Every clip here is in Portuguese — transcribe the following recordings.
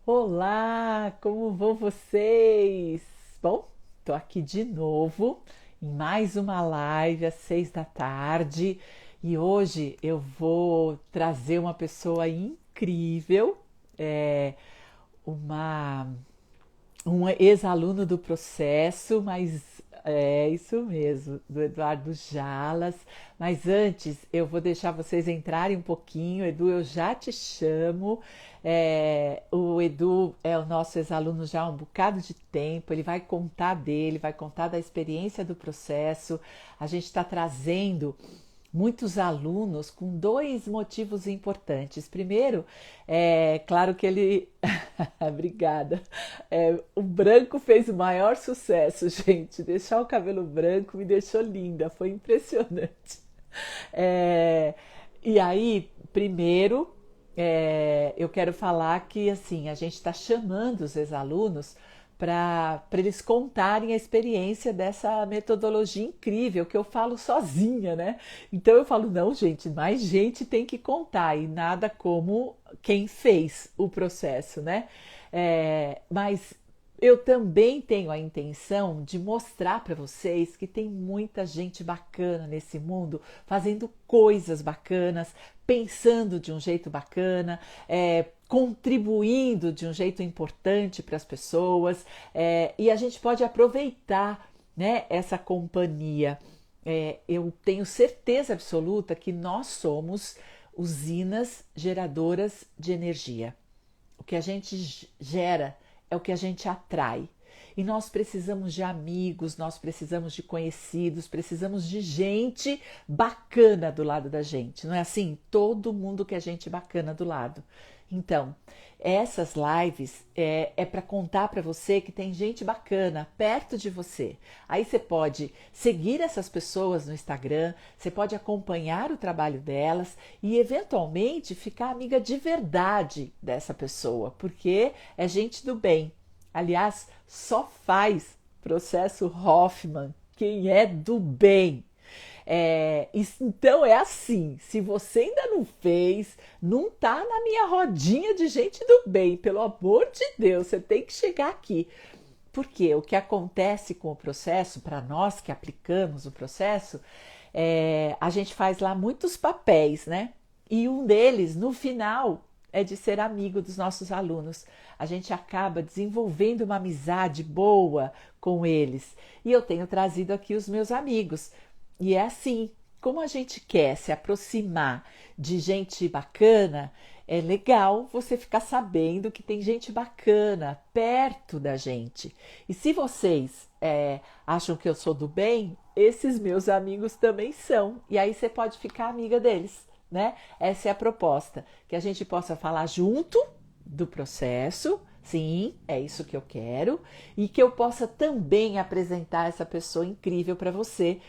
Olá, como vão vocês? Bom, tô aqui de novo em mais uma live às 6 da tarde e hoje eu vou trazer uma pessoa incrível, é, uma um ex-aluno do processo, mas é isso mesmo, do Eduardo Jalas. Mas antes, eu vou deixar vocês entrarem um pouquinho. Edu, eu já te chamo. O Edu é o nosso ex-aluno já há um bocado de tempo. Ele vai contar dele, vai contar da experiência do processo. A gente está trazendo muitos alunos com dois motivos importantes. Primeiro, é claro que ele. Obrigada. O branco fez o maior sucesso, gente. Deixar o cabelo branco me deixou linda, foi impressionante. É, e aí, primeiro, eu quero falar que assim a gente está chamando os ex-alunos para eles contarem a experiência dessa metodologia incrível que eu falo sozinha, né? Então eu falo, não, gente, mais gente tem que contar e nada como quem fez o processo, né? Mas eu também tenho a intenção de mostrar para vocês que tem muita gente bacana nesse mundo, fazendo coisas bacanas, pensando de um jeito bacana, contribuindo de um jeito importante para as pessoas, e a gente pode aproveitar, né, essa companhia. Eu tenho certeza absoluta que nós somos usinas geradoras de energia. O que a gente gera é o que a gente atrai. E nós precisamos de amigos, nós precisamos de conhecidos, precisamos de gente bacana do lado da gente. Não é assim? Todo mundo quer gente bacana do lado. Então, essas lives é para contar para você que tem gente bacana perto de você. Aí você pode seguir essas pessoas no Instagram, você pode acompanhar o trabalho delas e eventualmente ficar amiga de verdade dessa pessoa, porque é gente do bem. Aliás, só faz processo Hoffman quem é do bem. Então é assim, se você ainda não fez, não tá na minha rodinha de gente do bem, pelo amor de Deus, você tem que chegar aqui. Porque o que acontece com o processo, para nós que aplicamos o processo, a gente faz lá muitos papéis, né? E um deles, no final, é de ser amigo dos nossos alunos. A gente acaba desenvolvendo uma amizade boa com eles. E eu tenho trazido aqui os meus amigos. E é assim, como a gente quer se aproximar de gente bacana, é legal você ficar sabendo que tem gente bacana perto da gente. E se vocês acham que eu sou do bem, esses meus amigos também são. E aí você pode ficar amiga deles, né? Essa é a proposta, que a gente possa falar junto do processo. Sim, é isso que eu quero, e que eu possa também apresentar essa pessoa incrível para você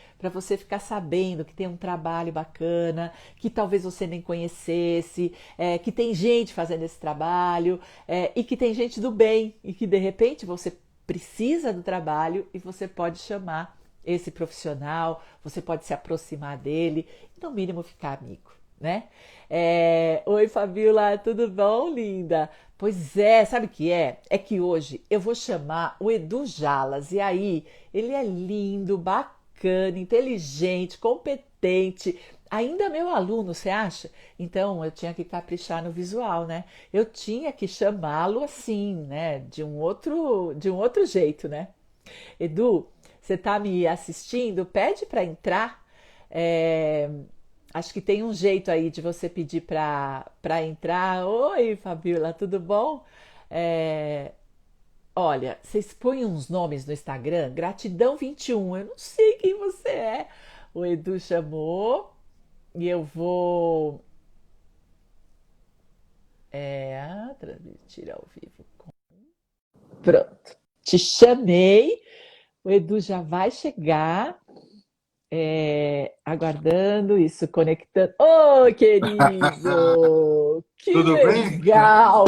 ficar sabendo que tem um trabalho bacana, que talvez você nem conhecesse, que tem gente fazendo esse trabalho, e que tem gente do bem, e que de repente você precisa do trabalho e você pode chamar esse profissional, você pode se aproximar dele, e no mínimo ficar amigo, né? Oi, Fabiola, tudo bom, linda? Pois é, sabe o que é? É que hoje eu vou chamar o Edu Jalas, e aí ele é lindo, bacana, inteligente, competente, ainda meu aluno, você acha? Então eu tinha que caprichar no visual, né? Eu tinha que chamá-lo assim, né? De um outro jeito, né? Edu, você tá me assistindo? Pede para entrar. É, Acho que tem um jeito aí de você pedir para entrar. Oi, Fabiola, tudo bom? É, Olha, vocês põem uns nomes no Instagram, Gratidão 21. Eu não sei quem você é. O Edu chamou e eu vou transmitir ao vivo. Pronto, te chamei. O Edu já vai chegar. Aguardando isso, conectando. Ô, querido! Que Tudo bem? legal!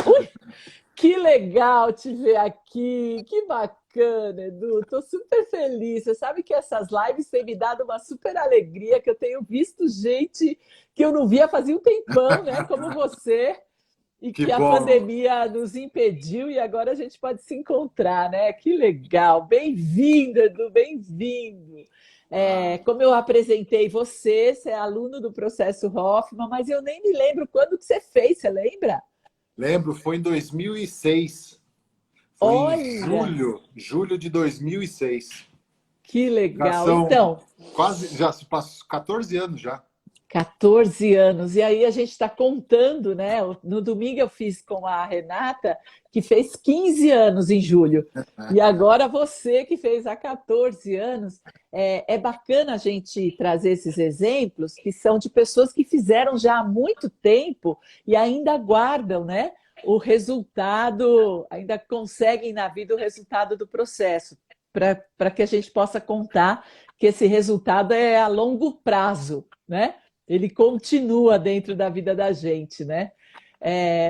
Que legal te ver aqui! Que bacana, Edu! Tô super feliz. Você sabe que essas lives têm me dado uma super alegria, que eu tenho visto gente que eu não via fazia um tempão, né? Como você. e Que que a bom. pandemia nos impediu e agora a gente pode se encontrar, né? Que legal! Bem-vindo, Edu, bem-vindo. Ah, Como eu apresentei você, você é aluno do processo Hoffman, mas eu nem me lembro quando que você fez, você lembra? lembro, foi em 2006. Foi em Olha, julho de 2006. que Já legal. são Então, quase, já se passou 14 anos já. 14 anos. E aí a gente está contando, né? No domingo eu fiz com a Renata, que fez 15 anos em julho. E agora você que fez há 14 anos. É bacana a gente trazer esses exemplos que são de pessoas que fizeram já há muito tempo e ainda guardam, né? O resultado, ainda conseguem na vida o resultado do processo, para que a gente possa contar que esse resultado é a longo prazo, né? Ele continua dentro da vida da gente, né?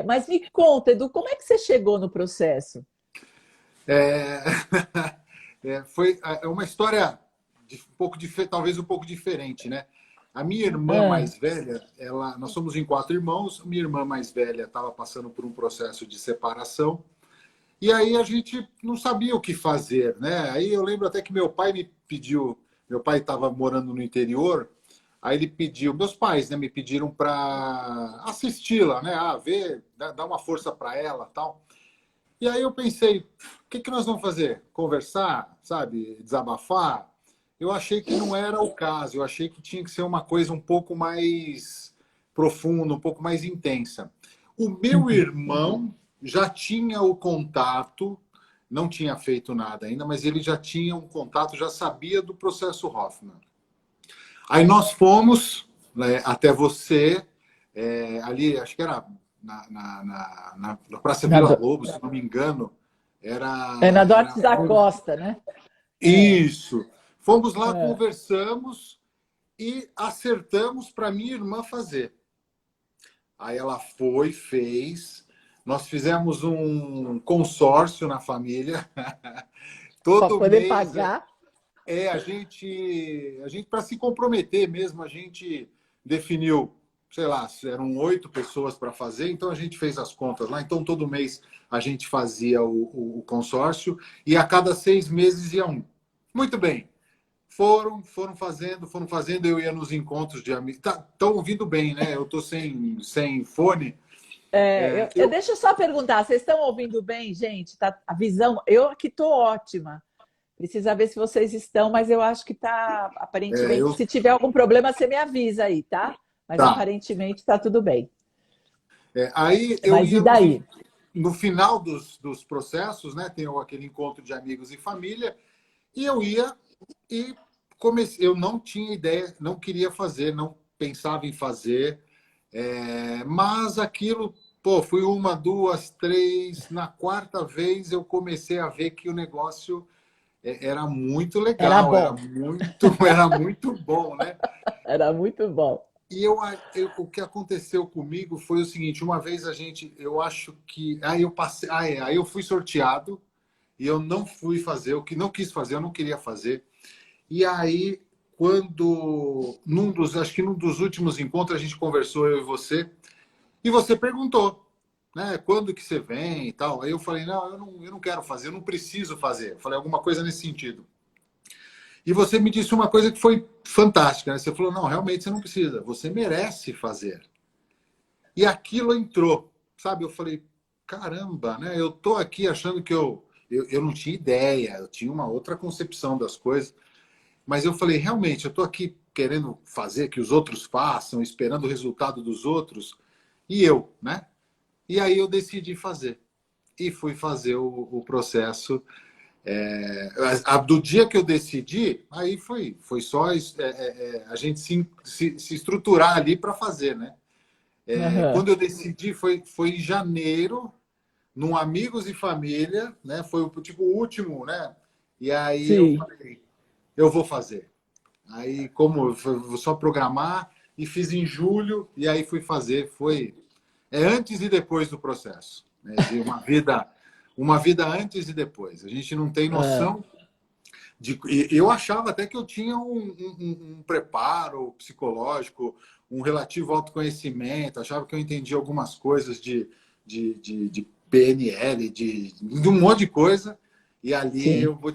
Mas me conta, Edu, como é que você chegou no processo? É, foi uma história um pouco talvez um pouco diferente, né? A minha irmã Ah, mais velha, nós somos em quatro irmãos. Minha irmã mais velha estava passando por um processo de separação e aí a gente não sabia o que fazer, né? Aí eu lembro até que meu pai me pediu, meu pai estava morando no interior, aí ele pediu, meus pais, né, me pediram para assisti-la, né? Ver, dar uma força para ela, tal. E aí eu pensei, o que nós vamos fazer? Conversar, sabe? Desabafar? Eu achei que não era o caso, eu achei que tinha que ser uma coisa um pouco mais profunda, um pouco mais intensa. O meu uhum. irmão já tinha o contato, não tinha feito nada ainda, mas ele já tinha um contato, já sabia do processo Hoffman. Aí nós fomos, né, até você, ali, acho que era na Praça Na, Vila do- Lobos, se não me engano, na era Duarte da Costa, né? É, isso. Fomos lá, é. conversamos e acertamos para minha irmã fazer. Aí ela foi, fez. Nós fizemos um consórcio na família. Para Todo poder mês pagar. a gente para se comprometer mesmo, a gente definiu, sei lá, eram 8 pessoas para fazer, então a gente fez as contas lá. Então todo mês a gente fazia o consórcio e a cada 6 meses ia um. Muito bem. Foram fazendo, eu ia nos encontros de amigos. Estão ouvindo bem, né? Eu estou sem fone. Eu, Deixa eu só perguntar, vocês estão ouvindo bem, gente? Tá, a visão, eu aqui estou ótima. Precisa ver se vocês estão, mas eu acho que está aparentemente. eu, Se tiver algum problema, você me avisa aí, tá? Mas tá. aparentemente está tudo bem. Aí eu Mas e ia daí? no final dos processos, né? Tem aquele encontro de amigos e família, e eu ia e comecei. Eu não tinha ideia, não queria fazer, não pensava em fazer, mas aquilo, pô, fui uma, duas, três. Na quarta vez eu comecei a ver que o negócio era muito Era legal, era bom, muito, era muito bom, né? era muito bom. E o que aconteceu comigo foi o seguinte: uma vez eu acho que, aí eu passei, aí eu fui sorteado e eu não fui fazer, o que não quis fazer, eu não queria fazer. E aí, acho que num dos últimos encontros a gente conversou eu e você perguntou, né, quando que você vem e tal. Aí eu falei, não, eu não quero fazer, eu não preciso fazer. Eu falei alguma coisa nesse sentido. E você me disse uma coisa que foi fantástica, né? Você falou, não, realmente você não precisa, você merece fazer. E aquilo entrou, sabe? Eu falei, caramba, né? Eu tô aqui achando que eu não tinha ideia, eu tinha uma outra concepção das coisas, mas eu falei, realmente, eu tô aqui querendo fazer que os outros façam, esperando o resultado dos outros, e eu, né? E aí eu decidi fazer. E fui fazer o processo. Do dia que eu decidi, aí foi só a gente se estruturar ali para fazer, né? Aham. Quando eu decidi foi em janeiro, num Amigos e Família, né? Foi o tipo o último, né? E aí eu Sim. falei, eu vou fazer. Aí como vou só programar e fiz em julho e aí fui fazer. Foi antes e depois do processo, né? De uma vida antes e depois. A gente não tem Ah, noção eu achava até que eu tinha um preparo psicológico, um relativo autoconhecimento, achava que eu entendia algumas coisas de PNL, de um monte de coisa. E ali Sim. eu vou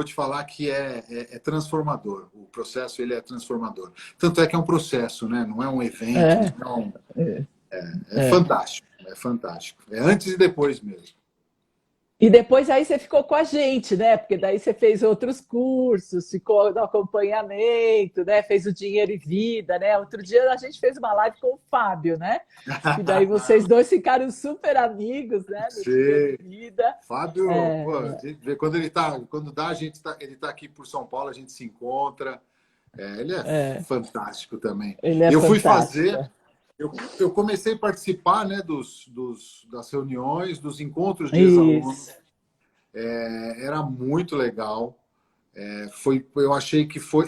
te falar que é transformador. O processo ele é transformador. Tanto é que é um processo, né? Não é um evento, É, é é. fantástico. É fantástico. É antes e depois mesmo. E depois aí você ficou com a gente, né? Porque daí você fez outros cursos, ficou no acompanhamento, né? Fez o Dinheiro e Vida, né? Outro dia a gente fez uma live com o Fábio, né? Que daí vocês dois ficaram super amigos, né? No Dinheiro e Sim. Vida. Fábio, pô, a É, gente vê quando dá, ele tá aqui por São Paulo, a gente se encontra. Ele é fantástico também. ele é Eu fui fantástico. fazer, eu comecei a participar, né, das reuniões, dos encontros de ex-alunos. Isso. Era muito legal. Eu achei que foi.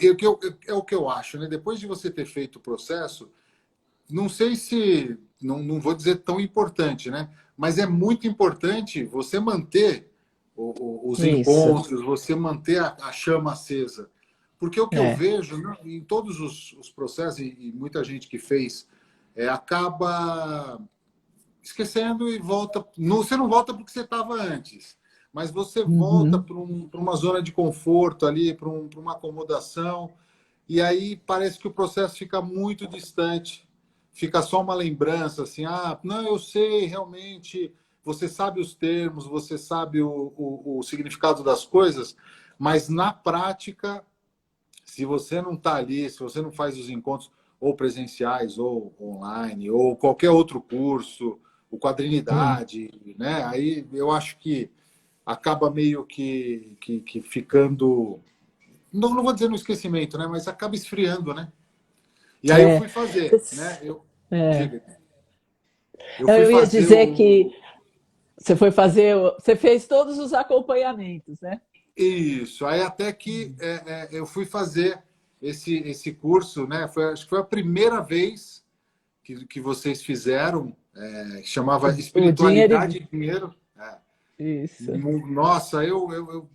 É o que eu acho, né? Depois de você ter feito o processo, não sei se. Não vou dizer tão importante, né? Mas é muito importante você manter os Isso. encontros, você manter a chama acesa. Porque o que eu É, vejo, né, em todos os processos, e muita gente que fez, acaba esquecendo e volta. Você não volta porque você estava antes, mas você volta uhum, para uma zona de conforto ali, para uma acomodação, e aí parece que o processo fica muito distante, fica só uma lembrança assim, não, eu sei realmente, você sabe os termos, você sabe o significado das coisas, mas na prática, se você não está ali, se você não faz os encontros ou presenciais ou online ou qualquer outro curso, o sim. quadrinidade, né? Aí eu acho que acaba meio que ficando, não vou dizer no esquecimento, né? Mas acaba esfriando, né? E aí eu É. fui fazer, né? É. Diga, eu fui Eu ia fazer dizer que você foi fazer, você fez todos os acompanhamentos, né? isso. Aí até que eu fui fazer esse curso, né? Acho que foi a primeira vez que vocês fizeram, que chamava O dinheiro Espiritualidade e Dinheiro. isso. Nossa,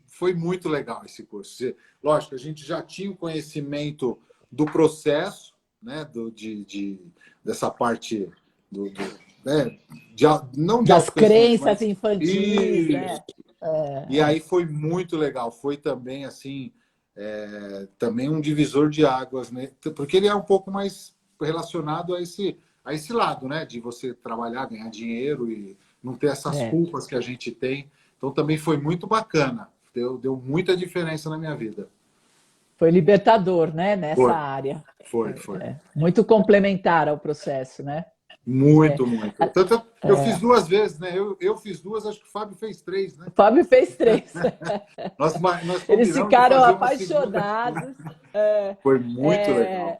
foi muito legal esse curso. Lógico, a gente já tinha o conhecimento do processo, né, dessa parte né, não de Das autoconhecimento, crenças mas infantis, isso. né? E aí foi muito legal. Foi também assim, também um divisor de águas, né? Porque ele é um pouco mais relacionado a esse lado, né? De você trabalhar, ganhar dinheiro e não ter essas É. culpas que a gente tem. Então também foi muito bacana. Deu muita diferença na minha vida. Foi libertador, né? Nessa Foi, área. foi. Muito complementar ao processo, né? É. Muito, muito. Tanto eu fiz 2 vezes, né? Eu fiz 2, acho que o Fábio fez 3, né? O Fábio fez 3. Nós Eles combinamos de ficaram fazer uma segunda. apaixonados. Foi muito legal.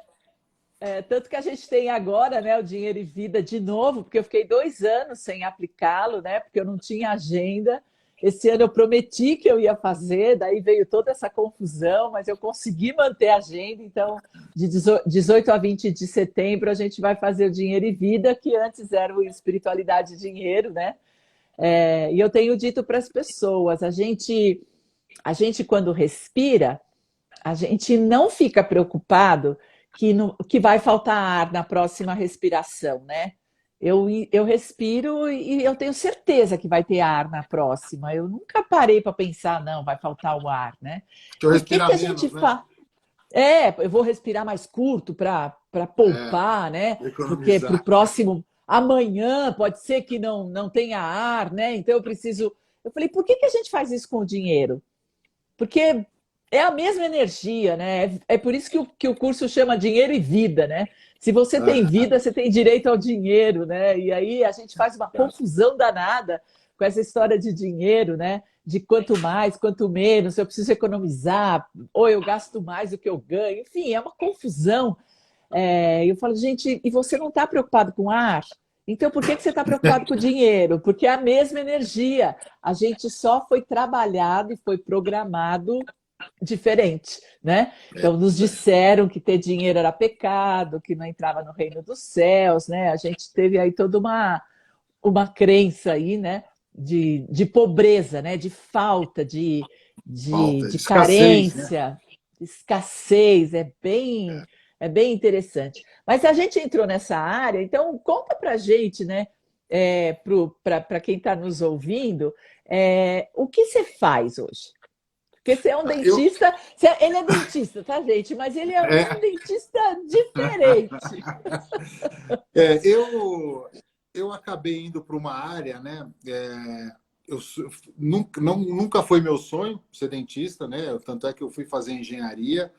Tanto que a gente tem agora, né, o Dinheiro e Vida de novo, porque eu fiquei 2 anos sem aplicá-lo, né, porque eu não tinha agenda. Esse ano eu prometi que eu ia fazer, daí veio toda essa confusão, mas eu consegui manter a agenda. Então, de 18 a 20 de setembro, a gente vai fazer o Dinheiro e Vida, que antes era o Espiritualidade e Dinheiro, né? E eu tenho dito para as pessoas, a gente quando respira, a gente não fica preocupado que vai faltar ar na próxima respiração, né? Eu respiro e eu tenho certeza que vai ter ar na próxima. Eu nunca parei para pensar, não, vai faltar o ar, né? Deixa eu Por que, respirar que a gente menos, né? faz? Eu vou respirar mais curto para É, poupar, né? Porque para o economizar. próximo amanhã pode ser que não tenha ar, né? Então eu preciso. Eu falei, por que a gente faz isso com o dinheiro? Porque é a mesma energia, né? É por isso que o curso chama Dinheiro e Vida, né? Se você tem vida, você tem direito ao dinheiro, né? E aí a gente faz uma confusão danada com essa história de dinheiro, né? De quanto mais, quanto menos, eu preciso economizar, ou eu gasto mais do que eu ganho, enfim, é uma confusão. Eu falo, gente, e você não está preocupado com ar? Então, por que você está preocupado com o dinheiro? Porque é a mesma energia. A gente só foi trabalhado e foi programado diferente, né? Então, nos disseram que ter dinheiro era pecado, que não entrava no reino dos céus, né? A gente teve aí toda uma crença aí, né? De pobreza, né? De falta, Falta de de escassez, né? carência, escassez, é bem interessante. Mas a gente entrou nessa área, então conta pra gente, né? para quem está nos ouvindo, o que você faz hoje? Porque você é um Eu, dentista, ele é dentista, tá, gente? Mas ele é um é, dentista diferente. eu acabei indo para uma área, né? Nunca foi meu sonho ser dentista, né? Tanto é que eu fui fazer engenharia,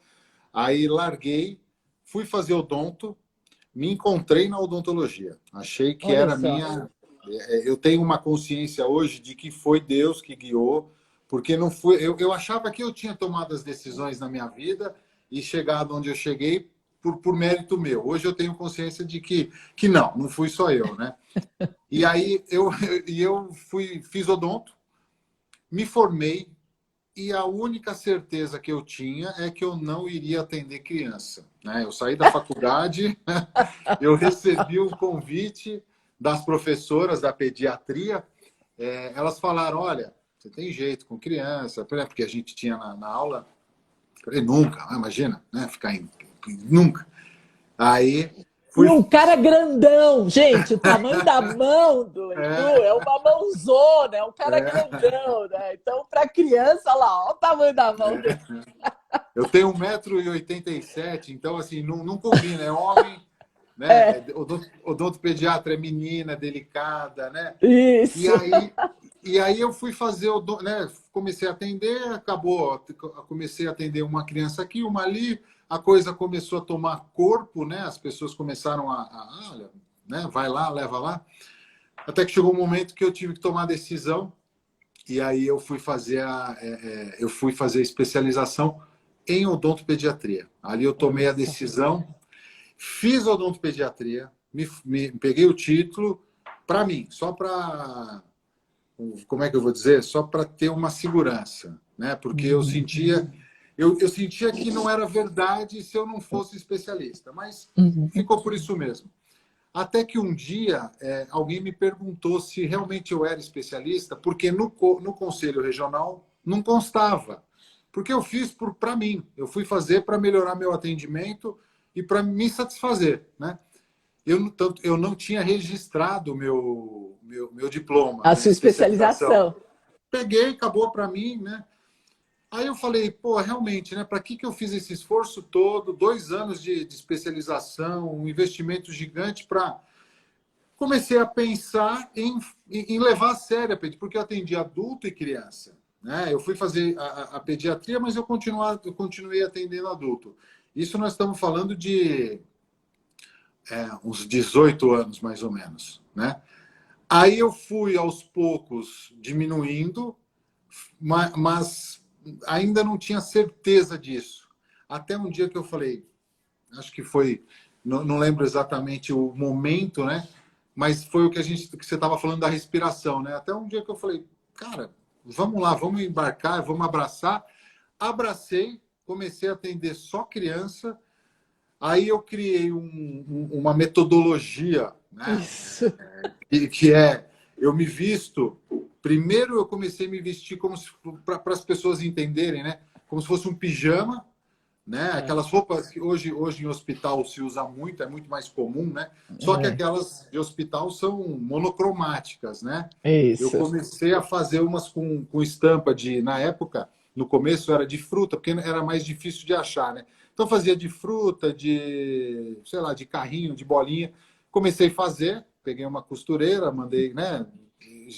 aí larguei, fui fazer odonto, me encontrei na odontologia. Achei que Olha era a só. minha. Eu tenho uma consciência hoje de que foi Deus que guiou, porque não foi. Eu achava que eu tinha tomado as decisões na minha vida e chegado onde eu cheguei por mérito meu. Hoje eu tenho consciência de que não fui só eu, né? E aí eu fiz odonto, me formei, e a única certeza que eu tinha é que eu não iria atender criança, né? Eu saí da faculdade, eu recebi um convite das professoras da pediatria. Elas falaram: olha, você tem jeito com criança, porque a gente tinha na aula. Eu falei: nunca, imagina, né? Nunca. Aí E fui. um cara grandão, gente, o tamanho da mão do Edu É, é uma mãozona, é um cara é, grandão, né? Então, para criança, olha lá, olha o tamanho da mão dele. eu tenho 1,87 m, então assim, não combina, é homem, né? É, Odontopediatra é menina, é delicada, né? E isso. aí, e aí eu fui fazer, né? Comecei a atender, acabou, comecei a atender uma criança aqui, uma ali, a coisa começou a tomar corpo, né? As pessoas começaram olha, né? Vai lá, leva lá. Até que chegou um momento que eu tive que tomar a decisão, e aí eu fui fazer a especialização em odontopediatria. Ali eu tomei Olha a só. decisão, fiz odontopediatria, peguei o título para mim, só para, como é que eu vou dizer? Só para ter uma segurança, né? Porque Uhum, eu sentia que não era verdade se eu não fosse especialista, mas uhum. ficou por isso mesmo. Até que um dia alguém me perguntou se realmente eu era especialista, porque no Conselho Regional não constava. Porque eu fiz para mim. Eu fui fazer para melhorar meu atendimento e para me satisfazer, né? Eu não tinha registrado o meu diploma, A minha sua especialização. especialização. Peguei, acabou para mim, né? Aí eu falei, pô, realmente, né? Para que eu fiz esse esforço todo, 2 anos de especialização, um investimento gigante para. Comecei a pensar em levar a sério a pediatria, porque eu atendi adulto e criança, né? Eu fui fazer a pediatria, mas eu continuei atendendo adulto. Isso nós estamos falando de uns 18 anos, mais ou menos, né? Aí eu fui aos poucos diminuindo, mas ainda não tinha certeza disso. Até um dia que eu falei, acho que foi, não lembro exatamente o momento, né? Mas foi o que que você estava falando da respiração, né? Até um dia que eu falei, cara, vamos lá, vamos embarcar, vamos abraçar. Abracei, comecei a atender só criança. Aí eu criei uma metodologia, né? Isso. Que eu me visto. Primeiro eu comecei a me vestir como se para as pessoas entenderem, né? Como se fosse um pijama, né? É, Aquelas roupas que hoje em hospital se usa muito, é muito mais comum, né? Só que é, aquelas de hospital são monocromáticas, né? Eu isso. comecei a fazer umas com estampa na época, no começo era de fruta, porque era mais difícil de achar, né? Então fazia de fruta, sei lá, de carrinho, de bolinha. Comecei a fazer, peguei uma costureira, mandei, né?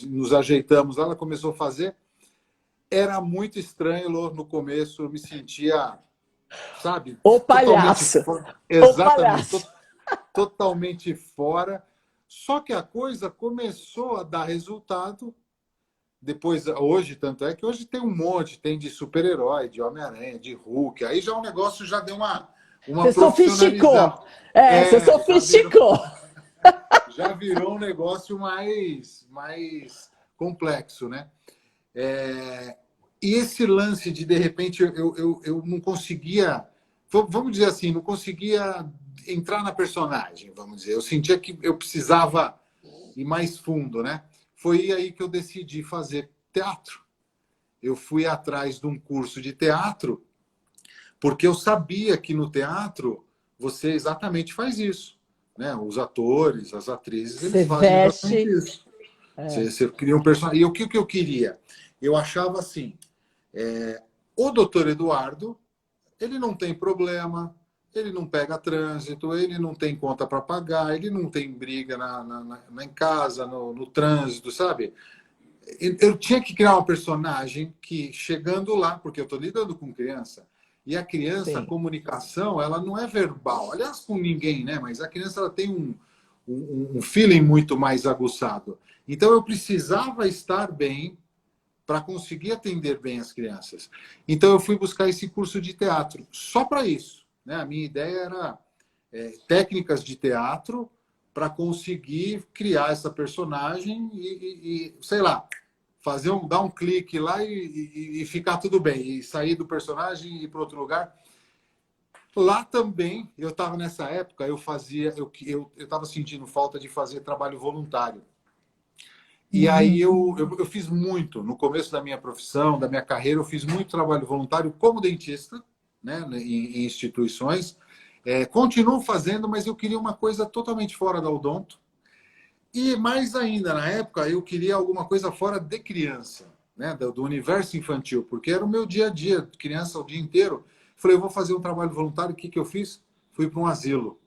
Nos ajeitamos, ela começou a fazer. Era muito estranho, Lô, no começo, eu me sentia, sabe, O totalmente palhaço. O exatamente, palhaço. totalmente fora. Só que a coisa começou a dar resultado depois, hoje, tanto é que hoje tem um monte, tem de super-herói, de Homem-Aranha, de Hulk, aí já o negócio já deu uma Você sofisticou. profissionalizada. Você Já virou, sofisticou. já virou um negócio mais complexo, né? E esse lance de repente, eu não conseguia, vamos dizer assim, não conseguia entrar na personagem, vamos dizer. Eu sentia que eu precisava ir mais fundo, né? Foi aí que eu decidi fazer teatro. Eu fui atrás de um curso de teatro, porque eu sabia que no teatro você exatamente faz isso. né? Os atores, as atrizes, Você eles fazem exatamente veste. isso. Você cria um personagem. E o que eu queria? Eu achava assim, o doutor Eduardo, ele não tem problema, ele não pega trânsito, ele não tem conta para pagar, ele não tem briga em casa, no trânsito, sabe? Eu tinha que criar um personagem que, chegando lá, porque eu estou lidando com criança, e a criança, a Sim. comunicação, ela não é verbal. Aliás, com ninguém, né? Mas a criança ela tem um feeling muito mais aguçado. Então, eu precisava estar bem para conseguir atender bem as crianças. Então, eu fui buscar esse curso de teatro, só para isso. Né? A minha ideia era técnicas de teatro para conseguir criar essa personagem sei lá, dar um clique lá e ficar tudo bem, e sair do personagem e ir para outro lugar. Lá também, eu estava nessa época, eu estava sentindo falta de fazer trabalho voluntário. E aí Uhum. eu fiz muito, no começo da minha profissão, da minha carreira, eu fiz muito trabalho voluntário como dentista, né, em instituições. Continuo fazendo, mas eu queria uma coisa totalmente fora da odonto. E mais ainda, na época, eu queria alguma coisa fora de criança, né, do universo infantil, porque era o meu dia a dia, criança o dia inteiro. Falei, eu vou fazer um trabalho voluntário, o que que eu fiz? Fui para um asilo,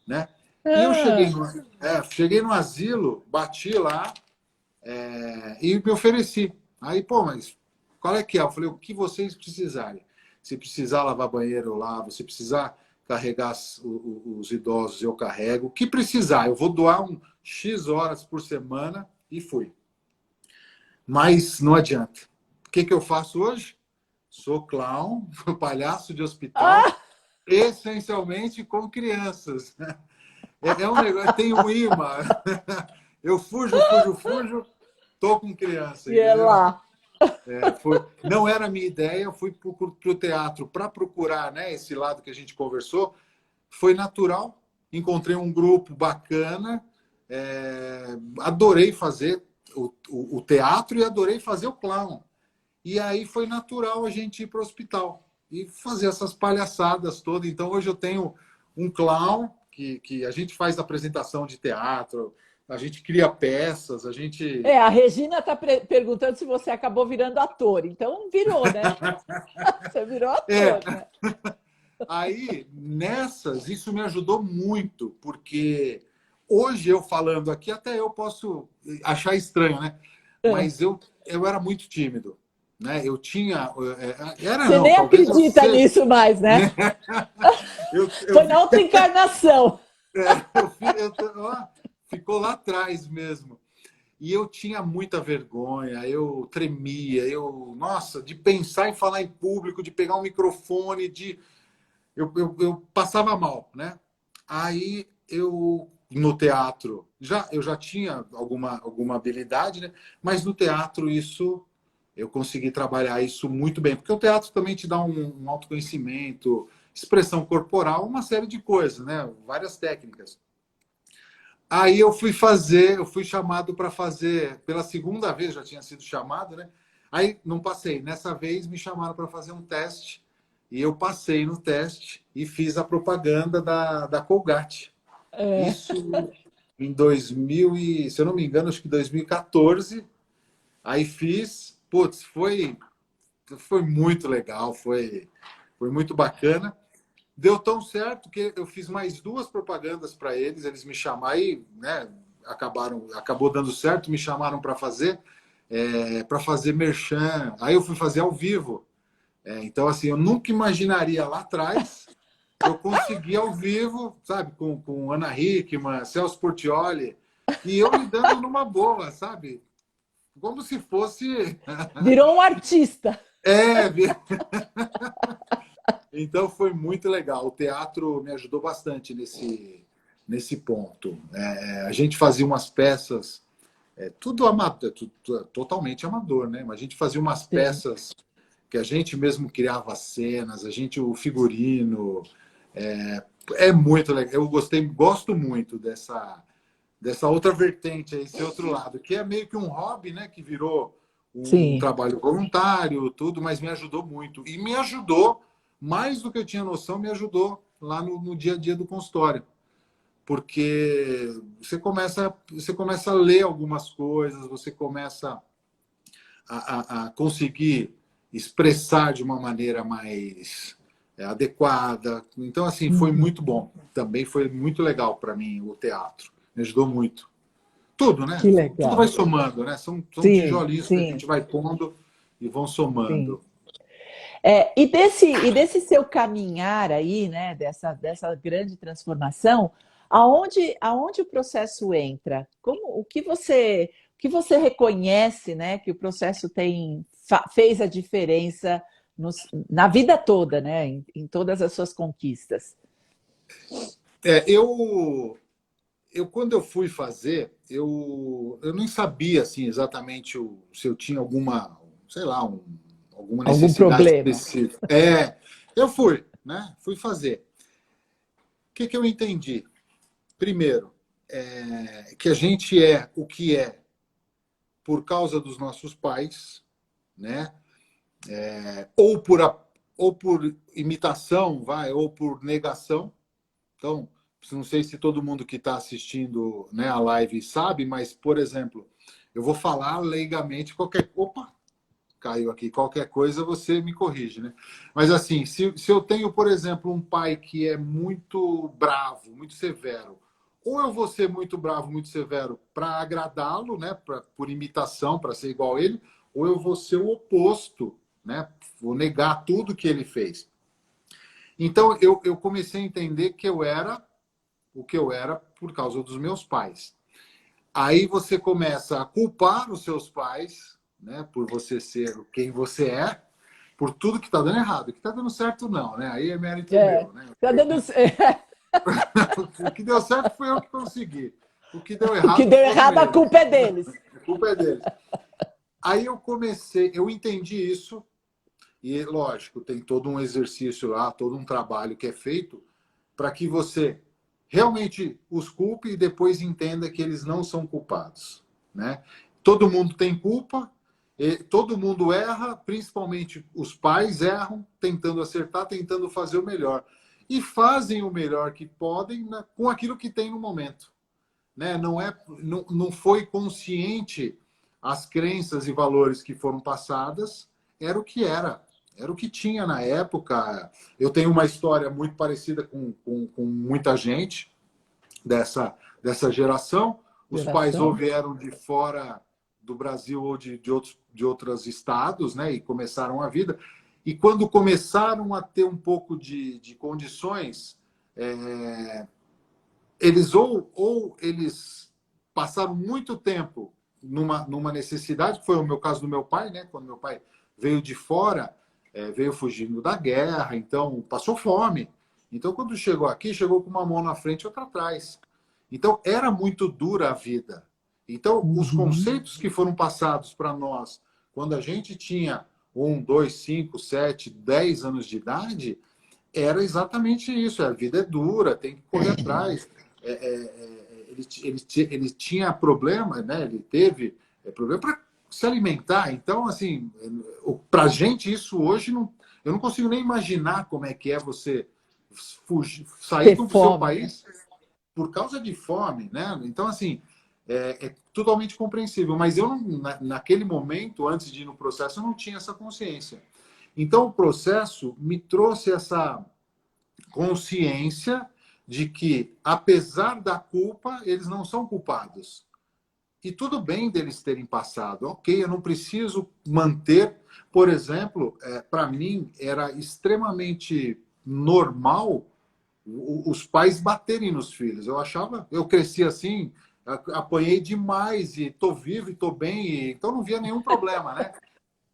né? E eu Ah, cheguei no asilo, bati lá, e me ofereci. Aí, pô, mas qual é que é? Eu falei, o que vocês precisarem. Se precisar lavar banheiro, eu lavo. Se precisar carregar os idosos, eu carrego. O que precisar, eu vou doar X horas por semana e fui. Mas não adianta. O que eu faço hoje? Sou clown, palhaço de hospital, ah, essencialmente com crianças. É um negócio, tem um imã. Eu fujo, tô com criança, e é entendeu? lá. Não era a minha ideia, eu fui para o teatro para procurar, né, esse lado que a gente conversou. Foi natural, encontrei um grupo bacana, adorei fazer o teatro e adorei fazer o clown. E aí foi natural a gente ir para o hospital e fazer essas palhaçadas todas. Então hoje eu tenho um clown que a gente faz apresentação de teatro, a gente cria peças, a gente. A Regina está perguntando se você acabou virando ator. Então, virou, né? Você virou É, ator, né? aí, nessas, isso me ajudou muito, porque hoje eu falando aqui, até eu posso achar estranho, né? É. Mas eu era muito tímido, né? Eu tinha... Era Você não, nem talvez eu acredita seja, nisso mais, né? né? Eu Foi na outra encarnação. ó, ficou lá atrás mesmo. E eu tinha muita vergonha, eu tremia, nossa, de pensar em falar em público, de pegar um microfone, eu passava mal, né? Aí no teatro, eu já tinha alguma habilidade, né? Mas no teatro eu consegui trabalhar isso muito bem, porque o teatro também te dá um autoconhecimento, expressão corporal, uma série de coisas, né? Várias técnicas. Aí eu fui chamado para fazer, pela segunda vez já tinha sido chamado, né? Aí não passei. Nessa vez me chamaram para fazer um teste e eu passei no teste e fiz a propaganda da Colgate. É. Isso em 2000 se eu não me engano, acho que 2014. Aí fiz, putz, foi muito legal, foi muito bacana. Deu tão certo que eu fiz mais duas propagandas para eles. Eles me chamaram aí, né? Acabou dando certo, me chamaram para fazer merchan. Aí eu fui fazer ao vivo. Então, assim, eu nunca imaginaria lá atrás eu conseguir ao vivo, sabe, com Ana Hickman, Celso Portiolli, e eu lidando numa boa, sabe? Como se fosse. Virou um artista. É, então foi muito legal. O teatro me ajudou bastante nesse ponto. A gente fazia umas peças, tudo amador, totalmente amador, né? Mas a gente fazia umas Sim. peças que a gente mesmo criava cenas, o figurino. É muito legal. Gosto muito dessa outra vertente, esse outro lado, que é meio que um hobby, né? Que virou um Sim. trabalho voluntário, tudo, mas me ajudou muito. E me ajudou, mais do que eu tinha noção, me ajudou lá no dia a dia do consultório. porque você começa a ler algumas coisas, você começa a conseguir expressar de uma maneira mais adequada. Então, assim, foi Uhum. muito bom. Também foi muito legal para mim o teatro. Me ajudou muito. Tudo, né? Que Tudo vai legal. somando, né? São Sim, tijolinhos que a sim, gente vai pondo e vão sim. somando. E desse seu caminhar aí, né, dessa grande transformação, aonde o processo entra? O que você reconhece, né, que o processo fez a diferença na vida toda, né, em todas as suas conquistas? É, quando eu fui fazer, eu nem sabia assim, exatamente se eu tinha alguma, sei lá, alguma Algum necessidade problema? específica. Eu fui, né? Fui fazer. O que eu entendi? Primeiro, que a gente é o que é por causa dos nossos pais, né? Ou ou por imitação, vai, ou por negação. Então, não sei se todo mundo que está assistindo, né, a live sabe, mas, por exemplo, eu vou falar leigamente qualquer. Opa, caiu aqui. Qualquer coisa você me corrige, né? Mas assim, se eu tenho, por exemplo, um pai que é muito bravo, muito severo, ou eu vou ser muito bravo, muito severo para agradá-lo, né? Por imitação, para ser igual a ele, ou eu vou ser o oposto, né? Vou negar tudo que ele fez. Então eu comecei a entender que eu era o que eu era por causa dos meus pais. Aí você começa a culpar os seus pais, né, por você ser quem você é, por tudo que está dando errado. O que está dando certo, não, né? Aí é mérito meu, né? Tá dando, O que deu certo foi eu que consegui. O que deu o que errado deu foram errado, a eles. culpa é deles. A culpa é deles. Aí eu entendi isso, e lógico, tem todo um exercício lá, todo um trabalho que é feito para que você realmente os culpe e depois entenda que eles não são culpados, né? Todo mundo tem culpa, todo mundo erra, principalmente os pais erram, tentando acertar, tentando fazer o melhor. E fazem o melhor que podem com aquilo que tem no momento, né? Não foi consciente as crenças e valores que foram passadas, era o que era. Era o que tinha na época. Eu tenho uma história muito parecida com muita gente dessa geração. Os pais ou Geração? vieram de fora do Brasil ou de outros estados, né? E começaram a vida. E quando começaram a ter um pouco de condições, é, ou eles passaram muito tempo numa necessidade, que foi o meu caso do meu pai, né? Quando meu pai veio de fora, veio fugindo da guerra, então passou fome. Então, quando chegou aqui, chegou com uma mão na frente e outra atrás. Então, era muito dura a vida. Então, os Uhum. conceitos que foram passados para nós, quando a gente tinha 1, 2, 5, 7, 10 anos de idade, era exatamente isso. A vida é dura, tem que correr atrás. Ele tinha problema, né? Ele teve problema para se alimentar. Então, assim, para a gente isso hoje não, eu não consigo nem imaginar como é que é você fugir, sair Ter do seu fome, né? país por causa de fome, né? Então, assim, é totalmente compreensível. Mas eu, naquele momento, antes de ir no processo, eu não tinha essa consciência. Então, o processo me trouxe essa consciência de que, apesar da culpa, eles não são culpados. E tudo bem deles terem passado. Ok, eu não preciso manter. Por exemplo, para mim, era extremamente normal os pais baterem nos filhos. Eu cresci assim, apanhei demais e estou vivo e estou bem, então não via nenhum problema, né?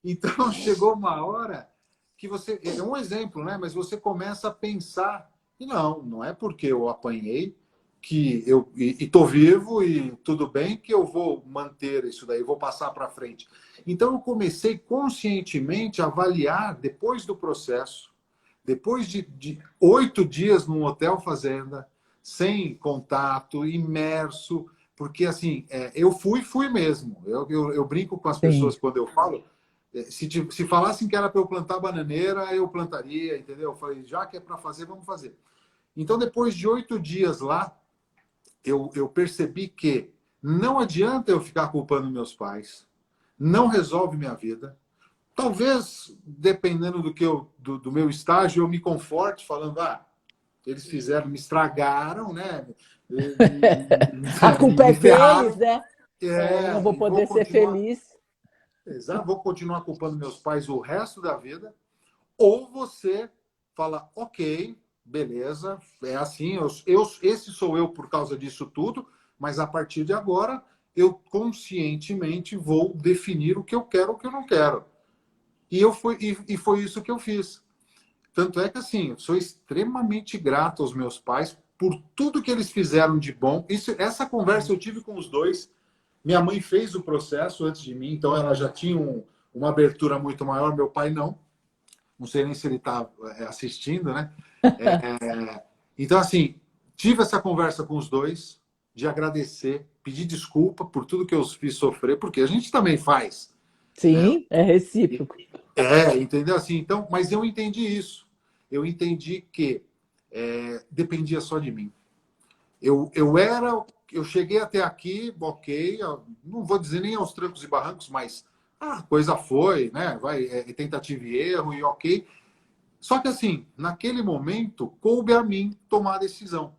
Então chegou uma hora que você. É um exemplo, né? Mas você começa a pensar, e não é porque eu apanhei que eu estou vivo e tudo bem que eu vou manter isso daí, vou passar para frente. Então eu comecei conscientemente a avaliar depois do processo, depois de 8 dias num hotel fazenda, sem contato, imerso, porque assim, eu fui mesmo. Eu brinco com as Sim. pessoas quando eu falo, se falassem que era para eu plantar bananeira, eu plantaria, entendeu? Eu falei, já que é para fazer, vamos fazer. Então, depois de 8 dias lá, eu percebi que não adianta eu ficar culpando meus pais, não resolve minha vida. Talvez, dependendo do meu estágio, eu me conforte falando, eles fizeram, me estragaram, né? A culpa é Me deles, ferraram. né? Eu não vou E vou poder ser continuar, feliz. exato, vou continuar culpando meus pais o resto da vida. Ou você fala, ok, beleza, é assim, esse sou eu por causa disso tudo, mas a partir de agora eu conscientemente vou definir o que eu quero e o que eu não quero. E foi isso que eu fiz. Tanto é que, assim, eu sou extremamente grato aos meus pais por tudo que eles fizeram de bom. Essa conversa eu tive com os dois. Minha mãe fez o processo antes de mim, então ela já tinha uma abertura muito maior. Meu pai não. Não sei nem se ele está assistindo, né? Então, assim, tive essa conversa com os dois, de agradecer, pedir desculpa por tudo que eu fiz sofrer, porque a gente também faz, né? Sim, é recíproco. Entendeu? Assim, então, mas eu entendi isso. Eu entendi que dependia só de mim. Eu cheguei até aqui, ok, não vou dizer nem aos trancos e barrancos, mas a coisa foi, né? Tentativa e erro e ok. Só que assim, naquele momento, coube a mim tomar a decisão.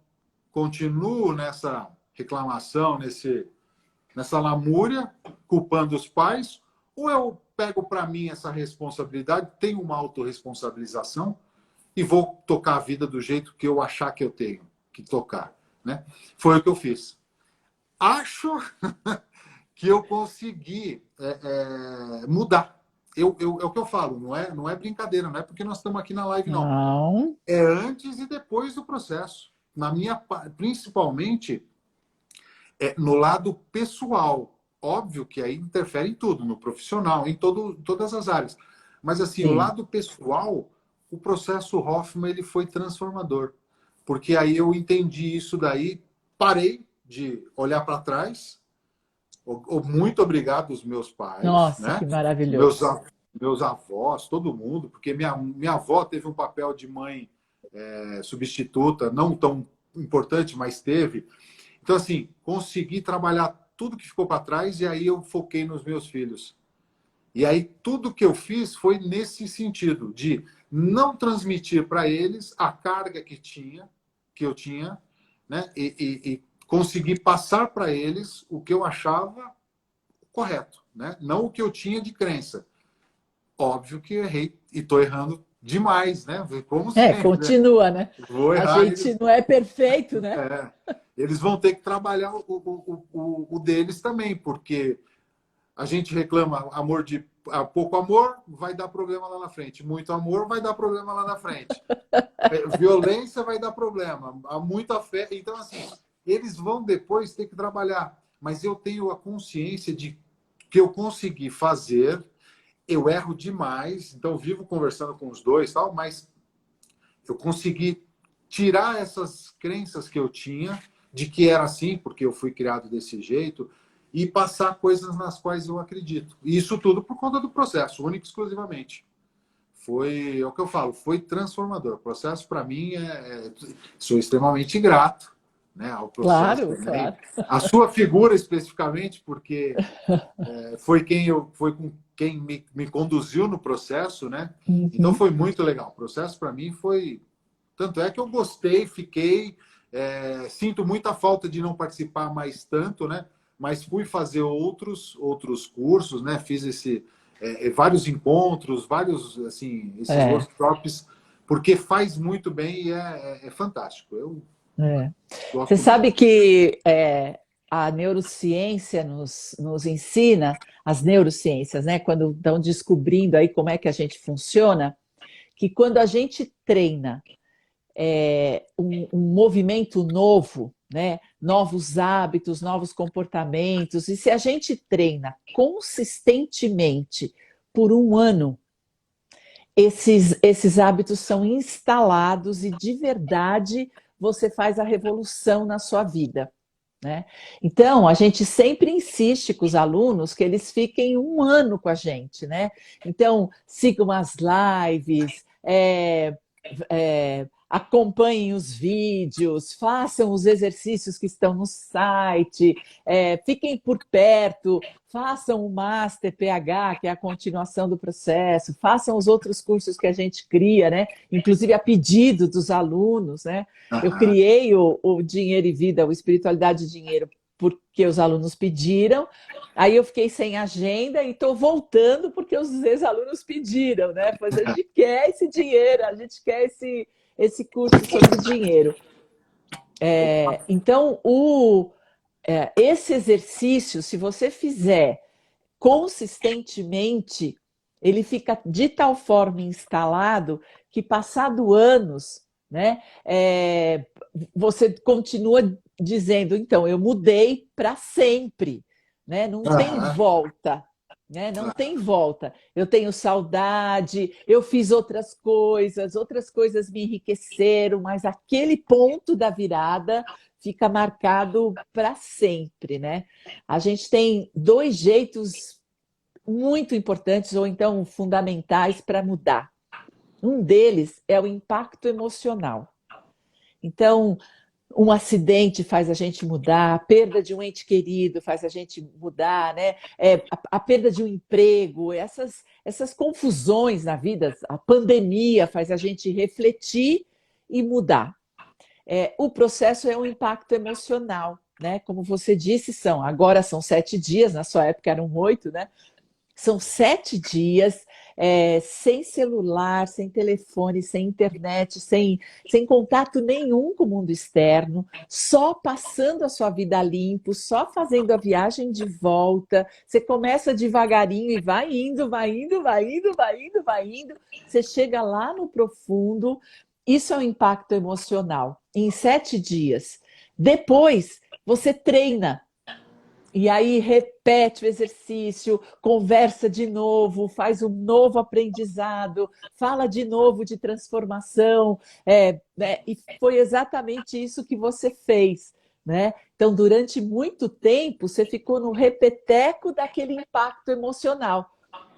Continuo nessa reclamação, nessa lamúria, culpando os pais, ou eu pego para mim essa responsabilidade, tenho uma autorresponsabilização e vou tocar a vida do jeito que eu achar que eu tenho que tocar, né? Foi o que eu fiz. Acho que eu consegui mudar. É o que eu falo, não é brincadeira, não é porque nós estamos aqui na live, não. Não. É antes e depois do processo. Principalmente no lado pessoal. Óbvio que aí interfere em tudo, no profissional, em todas as áreas. Mas assim, o Sim. lado pessoal, o processo Hoffman ele foi transformador. Porque aí eu entendi isso daí, parei de olhar para trás. Muito obrigado aos meus pais, Nossa, né? que Meus, maravilhoso. meus avós, todo mundo, porque minha avó teve um papel de mãe substituta, não tão importante, mas teve. Então, assim, consegui trabalhar tudo que ficou para trás e aí eu foquei nos meus filhos. E aí tudo que eu fiz foi nesse sentido, de não transmitir para eles a carga que eu tinha, né? E conseguir passar para eles o que eu achava correto, né? Não o que eu tinha de crença. Óbvio que errei e estou errando demais, né? Como sempre, né? Continua, né? Vou A errar, gente não é perfeito, né? eles vão ter que trabalhar o deles também, porque a gente reclama pouco amor, vai dar problema lá na frente. Muito amor vai dar problema lá na frente. Violência vai dar problema. Há muita fé. Então, assim, eles vão depois ter que trabalhar. Mas eu tenho a consciência de que eu consegui fazer, eu erro demais, então eu vivo conversando com os dois, tal, mas eu consegui tirar essas crenças que eu tinha de que era assim, porque eu fui criado desse jeito, e passar coisas nas quais eu acredito. E isso tudo por conta do processo, único e exclusivamente. Foi, é o que eu falo, foi transformador. O processo, para mim, sou extremamente grato, né, ao processo Claro, também. claro. A sua figura, especificamente, porque foi com quem me conduziu no processo, né? Então Uhum. foi muito legal. O processo para mim foi, tanto é que eu gostei, fiquei, sinto muita falta de não participar mais tanto, né? Mas fui fazer outros cursos, né? Fiz vários encontros, vários assim esses É, workshops, porque faz muito bem e é fantástico. Eu é. Você gosto sabe muito. que a neurociência nos ensina, as neurociências, né, quando estão descobrindo aí como é que a gente funciona, que quando a gente treina um movimento novo, né, novos hábitos, novos comportamentos, e se a gente treina consistentemente por um ano, esses hábitos são instalados e de verdade você faz a revolução na sua vida. Né? Então, a gente sempre insiste com os alunos que eles fiquem um ano com a gente. Né? Então, sigam as lives, acompanhem os vídeos, façam os exercícios que estão no site, fiquem por perto, façam o Master PH, que é a continuação do processo, façam os outros cursos que a gente cria, né? Inclusive a pedido dos alunos, né? Eu Aham. criei o Dinheiro e Vida, o Espiritualidade e Dinheiro, porque os alunos pediram. Aí eu fiquei sem agenda e estou voltando porque os ex-alunos pediram, né? Pois a gente quer esse dinheiro, a gente quer esse curso sobre dinheiro. Então, esse exercício, se você fizer consistentemente, ele fica de tal forma instalado que, passado anos, né, você continua dizendo, então, eu mudei para sempre, né? Não tem Aham. volta. Né? Não tem volta. Eu tenho saudade, eu fiz outras coisas me enriqueceram, mas aquele ponto da virada fica marcado para sempre, né? A gente tem dois jeitos muito importantes ou então fundamentais para mudar. Um deles é o impacto emocional. Então, um acidente faz a gente mudar, a perda de um ente querido faz a gente mudar, né? A perda de um emprego, essas confusões na vida, a pandemia faz a gente refletir e mudar. O processo é um impacto emocional, né? Como você disse, agora são 7 dias, na sua época eram 8, né? São 7 dias sem celular, sem telefone, sem internet, sem contato nenhum com o mundo externo, só passando a sua vida limpo, só fazendo a viagem de volta. Você começa devagarinho e vai indo, vai indo, vai indo, vai indo, vai indo. Você chega lá no profundo. Isso é um impacto emocional. Em 7 dias. Depois, você treina. E aí repete o exercício, conversa de novo, faz um novo aprendizado, fala de novo de transformação, né? E foi exatamente isso que você fez, né? Então, durante muito tempo, você ficou no repeteco daquele impacto emocional.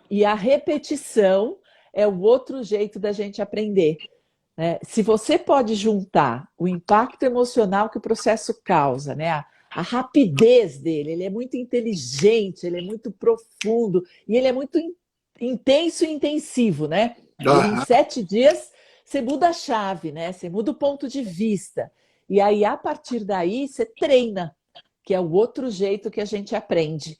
E a repetição é o outro jeito da gente aprender, né? Se você pode juntar o impacto emocional que o processo causa, né? A rapidez dele, ele é muito inteligente, ele é muito profundo e ele é muito intenso e intensivo, né? Ele em Aham. 7 dias você muda a chave, né? Você muda o ponto de vista. E aí, a partir daí, você treina, que é o outro jeito que a gente aprende.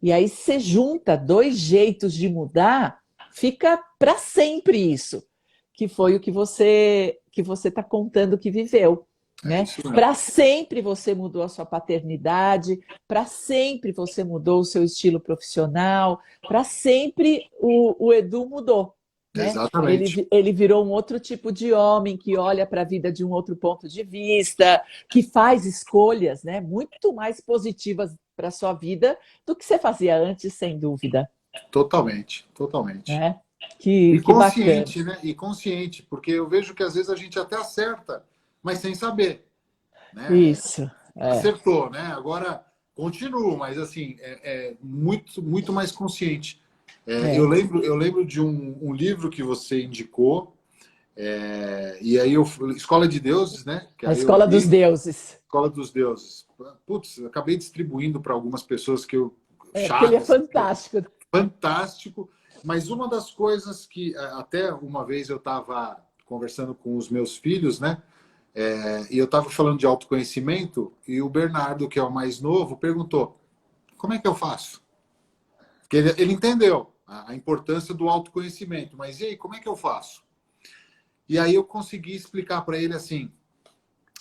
E aí você junta dois jeitos de mudar, fica para sempre isso, que foi o que você está contando que viveu, É né? isso mesmo. Para sempre você mudou a sua paternidade, para sempre você mudou o seu estilo profissional, para sempre o Edu mudou. Né? Exatamente. Ele virou um outro tipo de homem que olha para a vida de um outro ponto de vista, que faz escolhas, né, muito mais positivas para a sua vida do que você fazia antes, sem dúvida. Totalmente, totalmente. Né? E Que bacana. consciente, né? E consciente, porque eu vejo que às vezes a gente até acerta, mas sem saber, né? Isso. Acertou, né? Agora continuo, mas assim é muito muito mais consciente. É. Eu lembro de um livro que você indicou, e aí eu Escola de Deuses, né? Que A aí eu Escola dos li Deuses. Escola dos Deuses. Putz, eu acabei distribuindo para algumas pessoas que eu Porque ele é chaves, fantástico. fantástico. Mas uma das coisas que até uma vez eu estava conversando com os meus filhos, né? E eu estava falando de autoconhecimento e o Bernardo, que é o mais novo, perguntou: como é que eu faço? Porque ele entendeu a importância do autoconhecimento, mas e aí, como é que eu faço? E aí eu consegui explicar para ele assim: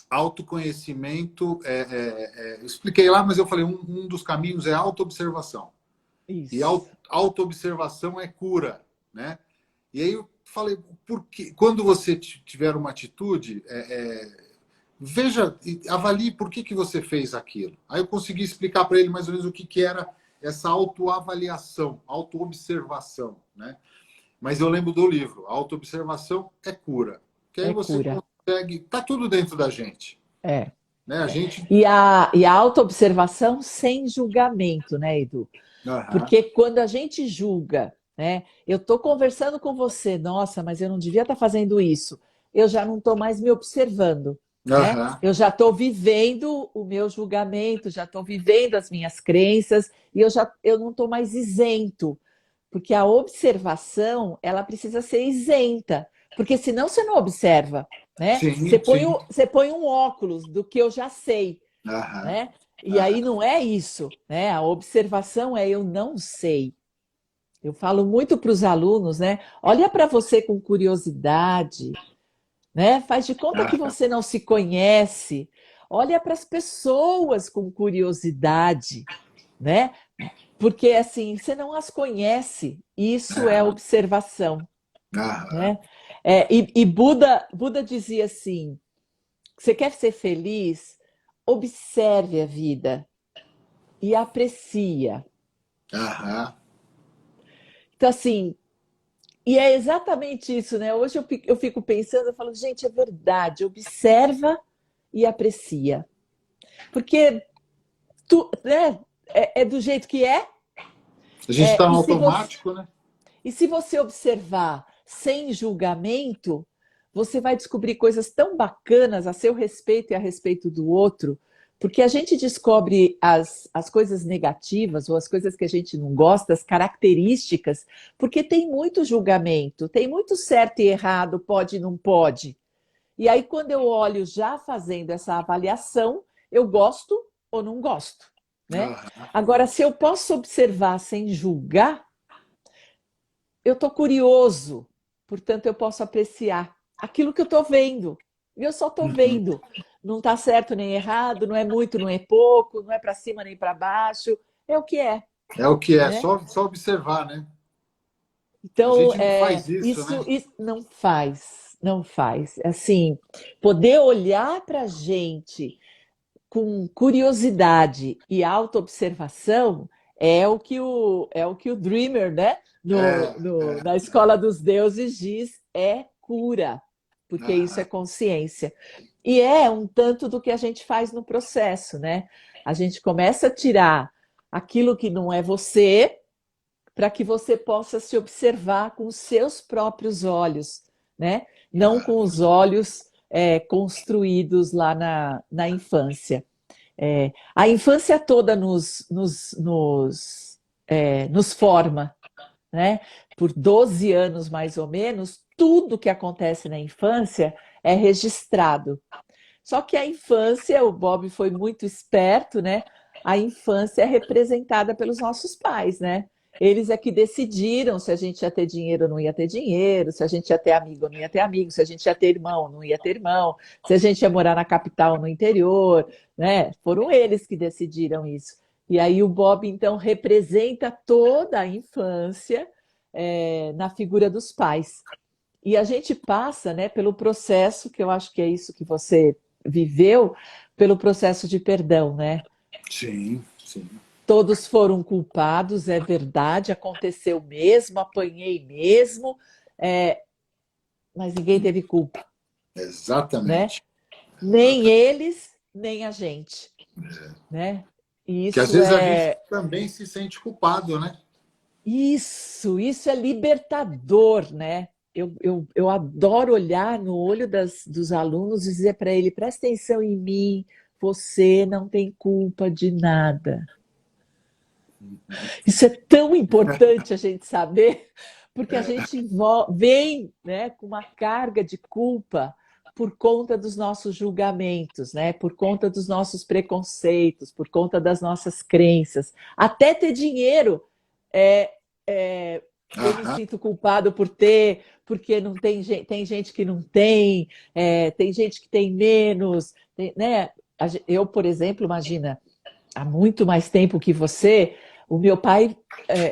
autoconhecimento, eu expliquei lá, mas eu falei, um dos caminhos é autoobservação. E Isso. autoobservação é cura, né? E aí eu falei, porque quando você tiver uma atitude, veja, avalie por que você fez aquilo. Aí eu consegui explicar para ele mais ou menos o que era essa autoavaliação, autoobservação, né? Mas eu lembro do livro, autoobservação é cura. Que aí É você cura. consegue, tá tudo dentro da gente, É. né? A gente, E a autoobservação sem julgamento, né, Edu? aham, Porque quando a gente julga, né? Eu estou conversando com você, nossa, mas eu não devia estar fazendo isso. eu já não estou mais me observando, né? Aham. Eu já estou vivendo o meu julgamento, já estou vivendo as minhas crenças e eu não estou mais isento, porque a observação ela precisa ser isenta, porque senão você não observa, né? Sim, sim. Você põe um óculos do que eu já sei, Aham. né? E aí Aham. não é isso, né? A observação é eu não sei. Eu falo muito para os alunos, né? Olha para você com curiosidade, né? Faz de conta que Aham. você não se conhece. Olha para as pessoas com curiosidade, né? Porque assim, você não as conhece. Isso é Aham. observação, Aham. né? E Buda dizia assim: você quer ser feliz? Observe a vida e aprecia. Aham. Então, assim, e é exatamente isso, né? Hoje eu fico pensando, eu falo, gente, é verdade, observa e aprecia. Porque né, é do jeito que é, A gente está no e se você, automático, né? e se você observar sem julgamento, você vai descobrir coisas tão bacanas a seu respeito e a respeito do outro, porque a gente descobre as coisas negativas ou as coisas que a gente não gosta, as características, porque tem muito julgamento, tem muito certo e errado, pode e não pode. E aí, quando eu olho já fazendo essa avaliação, eu gosto ou não gosto, né? Aham. Agora, se eu posso observar sem julgar, eu estou curioso, portanto, eu posso apreciar aquilo que eu estou vendo. E eu só estou Uhum. vendo. Não está certo nem errado, não é muito, não é pouco, não é para cima nem para baixo. É o que é, É o que é, né? só observar, né? A Então, gente não faz isso, né? isso não faz, não faz. Assim, poder olhar para a gente com curiosidade e autoobservação é o que o Dreamer, né? É, Na Escola dos Deuses diz é cura, porque isso é aham. consciência. E é um tanto do que a gente faz no processo, né? A gente começa a tirar aquilo que não é você, para que você possa se observar com os seus próprios olhos, né? Não com os olhos construídos lá na infância. A infância toda nos forma, né? Por 12 anos mais ou menos, tudo que acontece na infância é registrado. Só que a infância, o Bob foi muito esperto, né? A infância é representada pelos nossos pais, né? Eles é que decidiram se a gente ia ter dinheiro ou não ia ter dinheiro, se a gente ia ter amigo ou não ia ter amigo, se a gente ia ter irmão ou não ia ter irmão, se a gente ia morar na capital ou no interior, né? Foram eles que decidiram isso. E aí o Bob, então, representa toda a infância na figura dos pais. E a gente passa, né, pelo processo, que eu acho que é isso que você viveu, pelo processo de perdão, né? Sim, sim. Todos foram culpados, é verdade, aconteceu mesmo, apanhei mesmo, é, mas ninguém teve culpa, né? Exatamente. Nem Exatamente. eles, nem a gente, né? E Que às isso vezes a gente é também se sente culpado, né? isso é libertador, né? Eu adoro olhar no olho dos alunos e dizer para ele: presta atenção em mim, você não tem culpa de nada. Isso é tão importante a gente saber, porque a gente vem, né, com uma carga de culpa por conta dos nossos julgamentos, né, por conta dos nossos preconceitos, por conta das nossas crenças. Até ter dinheiro, é, é, eu me Aham. sinto culpado por ter, porque não tem gente que não tem, tem gente que tem menos, né? Eu, por exemplo, imagina, há muito mais tempo que você, o meu pai,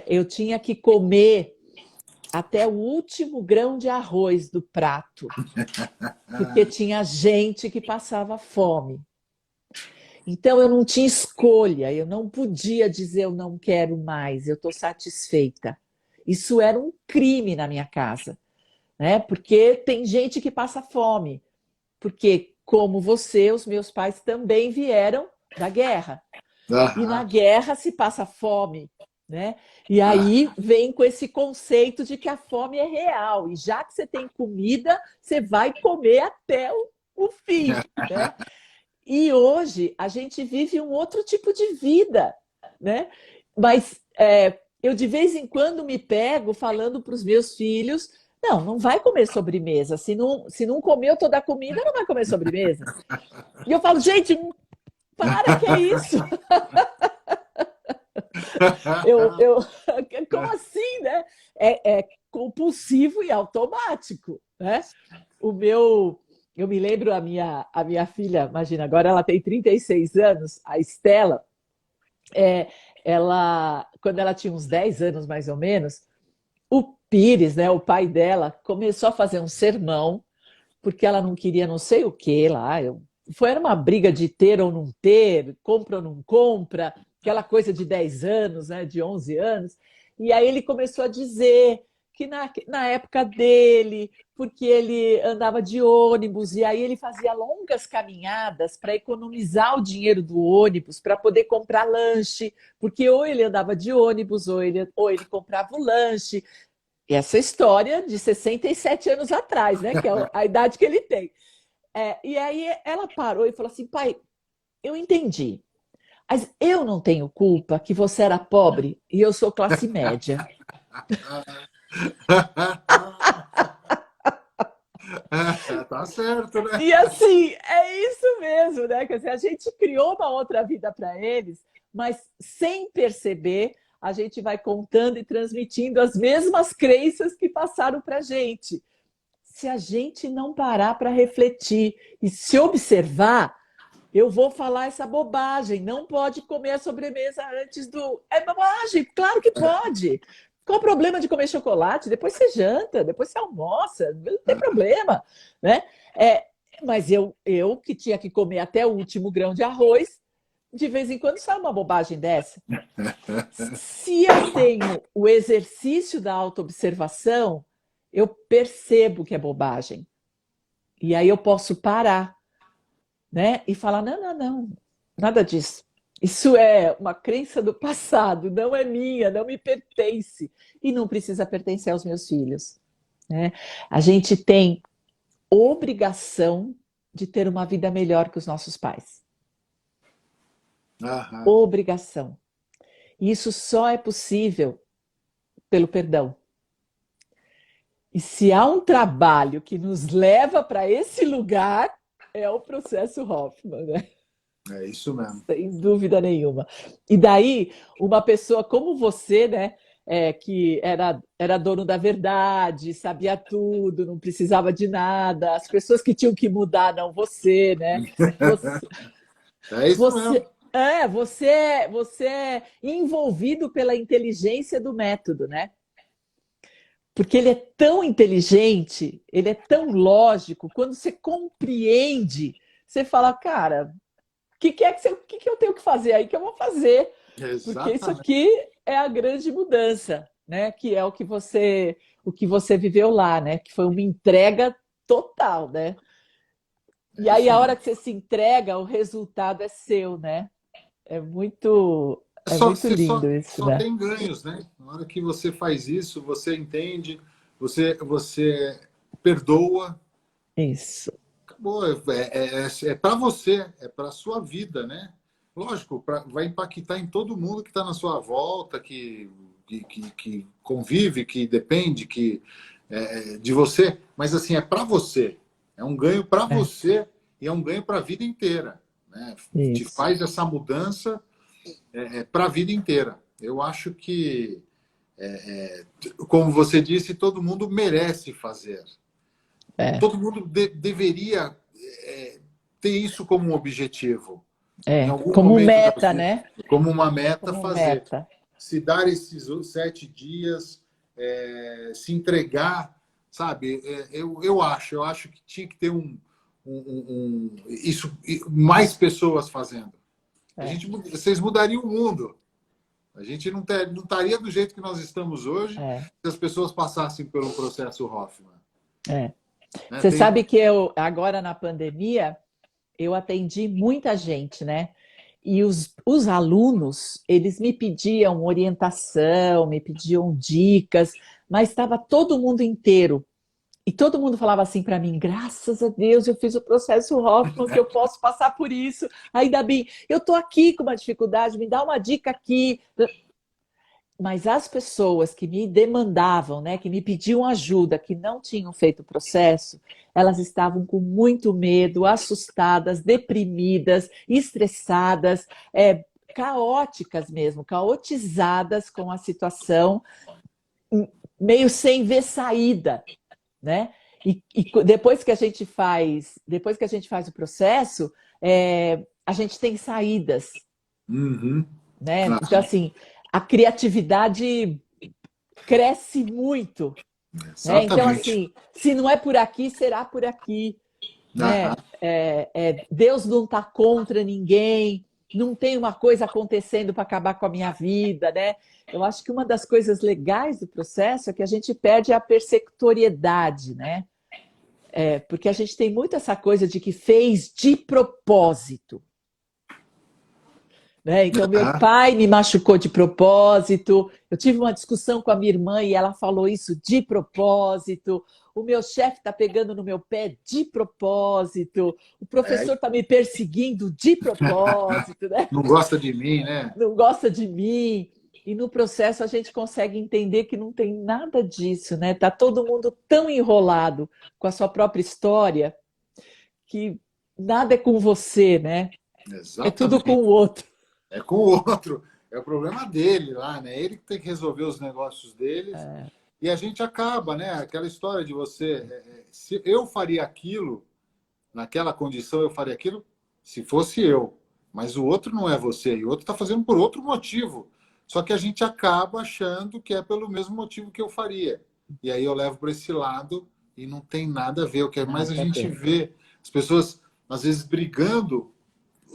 eu tinha que comer até o último grão de arroz do prato, porque tinha gente que passava fome. Então eu não tinha escolha, eu não podia dizer eu não quero mais, eu estou satisfeita. Isso era um crime na minha casa, né? Porque tem gente que passa fome, porque como você, os meus pais também vieram da guerra. E na Aham. guerra se passa fome, né? E aí vem com esse conceito de que a fome é real. E já que você tem comida, você vai comer até o fim, né? E hoje a gente vive um outro tipo de vida, né? Mas eu de vez em quando me pego falando para os meus filhos, não vai comer sobremesa. Se não comeu toda a comida, não vai comer sobremesa. E eu falo, gente, para, que é isso? Eu, como assim, né? É compulsivo e automático, né? Eu me lembro a minha filha, imagina, agora ela tem 36 anos, a Estela, é, quando ela tinha uns 10 anos mais ou menos, o Pires, né, o pai dela, começou a fazer um sermão, porque ela não queria não sei o que lá. Era uma briga de ter ou não ter, compra ou não compra, aquela coisa de 10 anos, né, de 11 anos. E aí ele começou a dizer que na época dele, porque ele andava de ônibus, e aí ele fazia longas caminhadas para economizar o dinheiro do ônibus, para poder comprar lanche, porque ou ele andava de ônibus, ou ele comprava o lanche. E essa história de 67 anos atrás, né, que é a idade que ele tem. E aí ela parou e falou assim, pai, eu entendi, mas eu não tenho culpa que você era pobre e eu sou classe média. Tá certo, né? E assim, é isso mesmo, né? Quer dizer, a gente criou uma outra vida para eles, mas sem perceber, a gente vai contando e transmitindo as mesmas crenças que passaram para a gente. Se a gente não parar para refletir e se observar, eu vou falar essa bobagem. Não pode comer a sobremesa antes do. É bobagem, claro que pode. Qual o problema de comer chocolate? Depois você janta, depois você almoça, não tem problema, né? É, mas eu que tinha que comer até o último grão de arroz, de vez em quando sai uma bobagem dessa. Se eu tenho o exercício da autoobservação, eu percebo que é bobagem. E aí eu posso parar, né? E falar: não, não, não, nada disso. Isso é uma crença do passado, não é minha, não me pertence. E não precisa pertencer aos meus filhos, né? A gente tem obrigação de ter uma vida melhor que os nossos pais. Aham. Obrigação. E isso só é possível pelo perdão. E se há um trabalho que nos leva para esse lugar, é o processo Hoffman, né? É isso mesmo. Sem dúvida nenhuma. E daí, uma pessoa como você, né, que era dono da verdade, sabia tudo, não precisava de nada, as pessoas que tinham que mudar, não você, né? Você, É isso mesmo. você é envolvido pela inteligência do método, né? Porque ele é tão inteligente, ele é tão lógico, quando você compreende, você fala, cara, que eu tenho que fazer aí que eu vou fazer? Porque isso Exatamente. aqui é a grande mudança, né? Que é o que você viveu lá, né? Que foi uma entrega total, né? E É aí isso a hora mesmo. que você se entrega, o resultado é seu, né? É muito, é muito Você lindo isso, só né? tem ganhos, né? Na hora que você faz isso, você entende, você perdoa, Isso. acabou. É para você, é para a sua vida, né? Lógico, vai impactar em todo mundo que está na sua volta, que convive, que depende de você. Mas assim, é para você. É um ganho para É, você e é um ganho para a vida inteira, né? Te isso. faz essa mudança para a vida inteira. Eu acho que, como você disse, todo mundo merece fazer. É, Todo mundo deveria ter isso como um objetivo. Em algum como momento da meta, vida, né? como uma meta, Como fazer. meta. Se dar esses 7 dias, se entregar, sabe? Eu acho que tinha que ter isso, mais pessoas fazendo. É, Vocês mudariam o mundo. A gente não estaria do jeito que nós estamos hoje é, se as pessoas passassem pelo processo Hoffman. é. Né? Você sabe que eu, agora na pandemia, eu atendi muita gente, né? E os alunos, eles me pediam orientação, me pediam dicas, mas estava todo mundo inteiro. E todo mundo falava assim para mim: graças a Deus eu fiz o processo Hoffman, que eu posso passar por isso. Ainda bem, eu estou aqui com uma dificuldade, me dá uma dica aqui. Mas as pessoas que me demandavam, né, que me pediam ajuda, que não tinham feito o processo, elas estavam com muito medo, assustadas, deprimidas, estressadas, caóticas mesmo, caotizadas com a situação, meio sem ver saída, né? E depois que a gente faz o processo, a gente tem saídas, Uhum. né? Então, assim, a criatividade cresce muito, né? Então, Exatamente. assim, se não é por aqui, será por aqui, né? Aham. Deus não está contra ninguém, não tem uma coisa acontecendo para acabar com a minha vida, né? Eu acho que uma das coisas legais do processo é que a gente perde a persecutoriedade, né? Porque a gente tem muito essa coisa de que fez de propósito. Né? Então, meu Aham. pai me machucou de propósito, eu tive uma discussão com a minha irmã e ela falou isso de propósito, o meu chefe está pegando no meu pé de propósito, o É, professor está me perseguindo de propósito, né? não gosta de mim, né? Não gosta de mim. E no processo a gente consegue entender que não tem nada disso, né? Tá todo mundo tão enrolado com a sua própria história que nada é com você, né? É tudo com Exatamente. o outro. É com o outro. É o problema dele lá, né? Ele que tem que resolver os negócios deles. E a gente acaba, né? Aquela história de você. Se eu faria aquilo, naquela condição, eu faria aquilo se fosse eu. Mas o outro não é você. E o outro está fazendo por outro motivo. Só que a gente acaba achando que é pelo mesmo motivo que eu faria. E aí eu levo para esse lado e não tem nada a ver. O que mais a Nada a gente ver. vê, as pessoas às vezes brigando,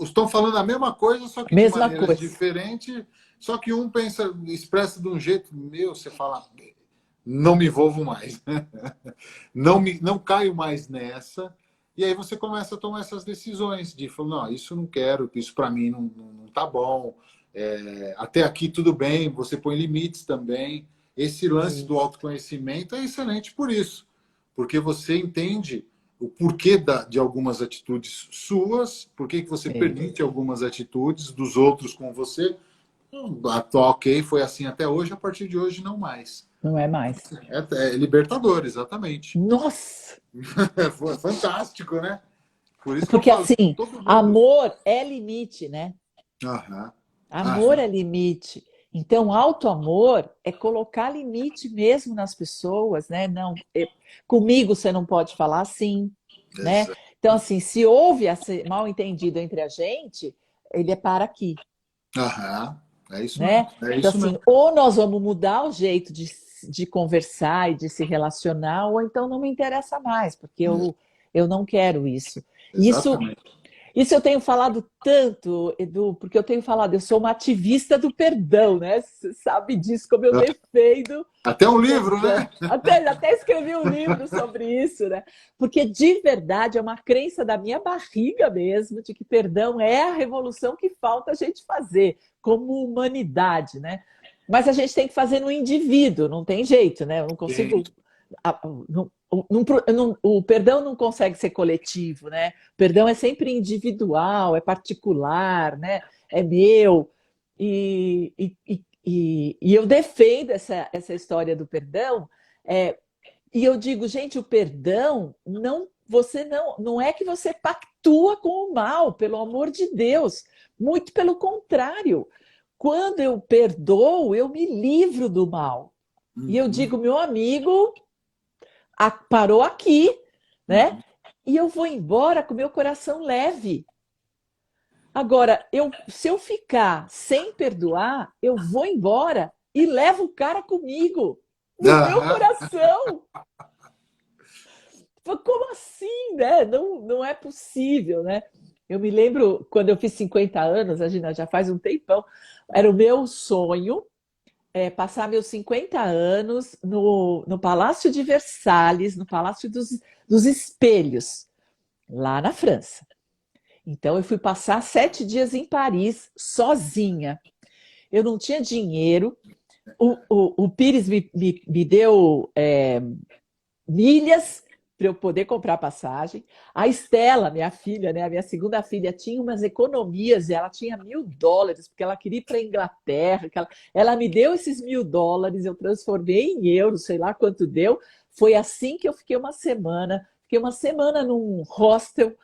estão falando a mesma coisa, só que de Mesma maneiras coisa. diferentes. Só que um pensa, expressa de um jeito, meu, você fala, não me envolvo mais, não caio mais nessa. E aí você começa a tomar essas decisões de falar, não, isso eu não quero, isso para mim não tá bom. Até aqui tudo bem, você põe limites também. Esse lance do Isso. autoconhecimento é excelente por isso, porque você entende o porquê de algumas atitudes suas, por que você Isso. permite algumas atitudes dos outros com você. Ok, foi assim até hoje, a partir de hoje não mais. Não é mais. É libertador, exatamente. Nossa! Foi fantástico, né? Por isso que eu Porque falo, assim, todo mundo. amor é limite, né? Aham, Amor aham. é limite. Então, auto-amor é colocar limite mesmo nas pessoas, né? Não, comigo você não pode falar assim, né? Exato. Então, assim, se houve esse mal entendido entre a gente, ele é para aqui, Aham. É isso mesmo. né? É Então, isso assim, mesmo. ou nós vamos mudar o jeito de conversar e de se relacionar, ou então não me interessa mais, porque eu não quero isso. Isso Exatamente. Isso eu tenho falado tanto, Edu, porque eu tenho falado, eu sou uma ativista do perdão, né? Você sabe disso, como eu defendo Até o um livro, perdão. né? Até escrevi um livro sobre isso, né? Porque de verdade é uma crença da minha barriga mesmo, de que perdão é a revolução que falta a gente fazer como humanidade, né? Mas a gente tem que fazer no indivíduo, não tem jeito, né? Eu não Sim. consigo. O perdão não consegue ser coletivo, né? O perdão é sempre individual, é particular, né? É meu. E eu defendo essa história do perdão. E eu digo, gente, o perdão não é que você pactua com o mal, pelo amor de Deus. Muito pelo contrário. Quando eu perdoo, eu me livro do mal. E eu Uhum. digo, meu amigo, parou aqui, né? Uhum. E eu vou embora com meu coração leve. Agora, se eu ficar sem perdoar, eu vou embora e levo o cara comigo, no meu Aham. coração. Como assim, né? Não, não é possível, né? Eu me lembro quando eu fiz 50 anos, a gente já faz um tempão, era o meu sonho passar meus 50 anos no Palácio de Versalhes, no Palácio dos Espelhos, lá na França. Então eu fui passar 7 dias em Paris sozinha. Eu não tinha dinheiro. O Pires me deu milhas para eu poder comprar passagem. A Estela, minha filha, né, a minha segunda filha, tinha umas economias, ela tinha US$ 1.000, porque ela queria ir para a Inglaterra. Ela me deu esses US$ 1.000, eu transformei em euros, sei lá quanto deu. Foi assim que eu fiquei uma semana. Fiquei uma semana num hostel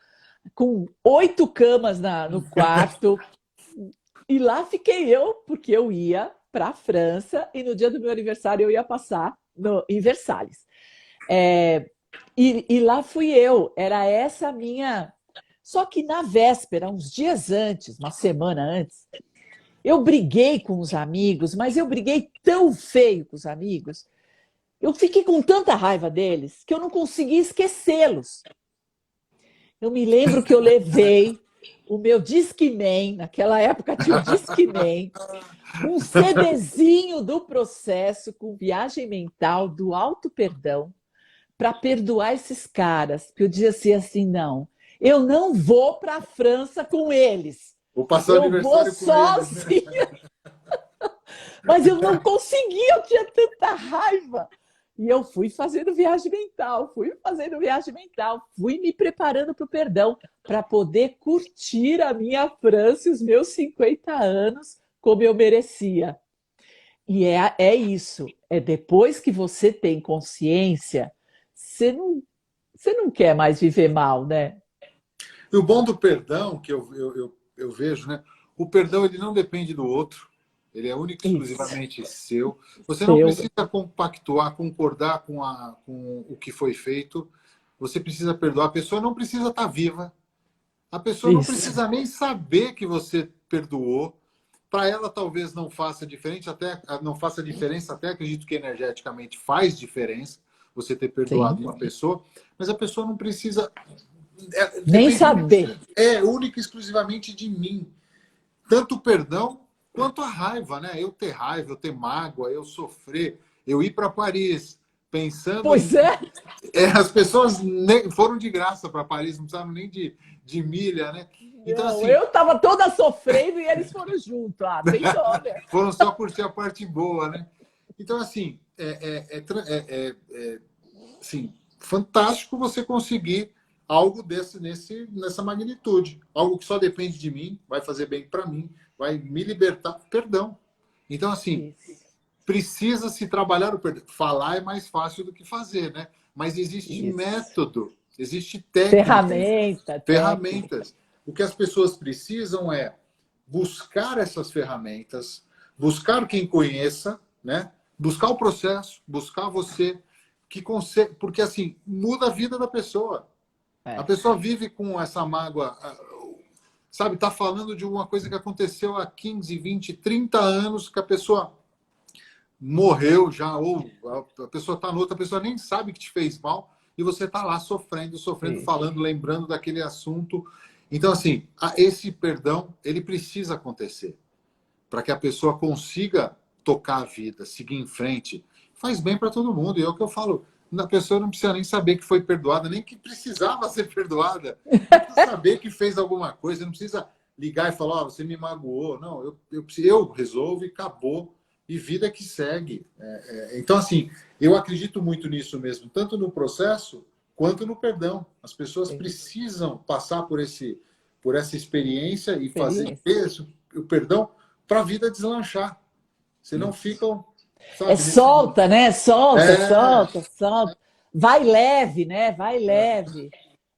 com 8 camas no quarto. E lá fiquei eu, porque eu ia para a França e no dia do meu aniversário eu ia passar em Versalhes. É, e lá fui eu, era essa a minha. Só que na véspera, uns dias antes, uma semana antes, eu briguei com os amigos, mas eu briguei tão feio com os amigos, eu fiquei com tanta raiva deles que eu não consegui esquecê-los. Eu me lembro que eu levei o meu Discman, naquela época tinha o Discman, um CDzinho do processo com viagem mental do auto perdão para perdoar esses caras, que eu dizia assim, não, eu não vou para a França com eles, Vou passar o eu vou aniversário com eles, né? sozinha, mas eu não conseguia, eu tinha tanta raiva. E eu fui fazendo viagem mental, fui me preparando para o perdão, para poder curtir a minha França e os meus 50 anos como eu merecia. E é isso, é depois que você tem consciência, você não quer mais viver mal, né? E o bom do perdão, que eu vejo, né? O perdão ele não depende do outro, ele é único e Isso, exclusivamente seu. Você não seu. precisa compactuar, concordar com o que foi feito. Você precisa perdoar. A pessoa não precisa estar viva. A pessoa não Isso, precisa nem saber que você perdoou. Para ela talvez não faça diferente, até não faça diferença, até acredito que energeticamente faz diferença você ter sim. perdoado uma pessoa, mas a pessoa não precisa Nem depende saber. única e exclusivamente de mim. Tanto o perdão quanto a raiva, né? Eu ter raiva, eu ter mágoa, eu sofrer, eu ir para Paris pensando Pois em. é, As pessoas foram de graça para Paris, não precisavam nem de milha, né? Então, não, assim, eu estava toda sofrendo e eles foram juntos. Ah, tem dó, né? foram só curtir a parte boa, né? Então, assim, assim, fantástico você conseguir algo nessa magnitude. Algo que só depende de mim, vai fazer bem para mim, vai me libertar. Perdão. Então, assim, Isso, precisa se trabalhar o perdão. Falar é mais fácil do que fazer, né? Mas existe isso. método, existe técnica, Ferramenta, técnica. ferramentas. O que as pessoas precisam é buscar essas ferramentas, buscar quem conheça, né? Buscar o processo, buscar você que consegue, porque assim muda a vida da pessoa. A É, pessoa vive com essa mágoa, sabe? Tá falando de uma coisa que aconteceu há 15, 20, 30 anos que a pessoa morreu já ou a pessoa está noutra, a pessoa nem sabe que te fez mal e você está lá sofrendo, sofrendo, isso, falando, lembrando daquele assunto. Então assim, esse perdão ele precisa acontecer para que a pessoa consiga tocar a vida, seguir em frente. Faz bem para todo mundo. E é o que eu falo. A pessoa não precisa nem saber que foi perdoada, nem que precisava ser perdoada. Não precisa saber que fez alguma coisa, não precisa ligar e falar, oh, você me magoou. Não, eu resolvo e acabou. E vida que segue. Então, assim, eu acredito muito nisso mesmo, tanto no processo quanto no perdão. As pessoas precisam passar por essa experiência e fazer experiência. isso, o perdão para a vida deslanchar. Senão Isso. ficam, É sabe, nesse. solta, né? Solta, É, solta, solta. Vai leve, né? Vai leve.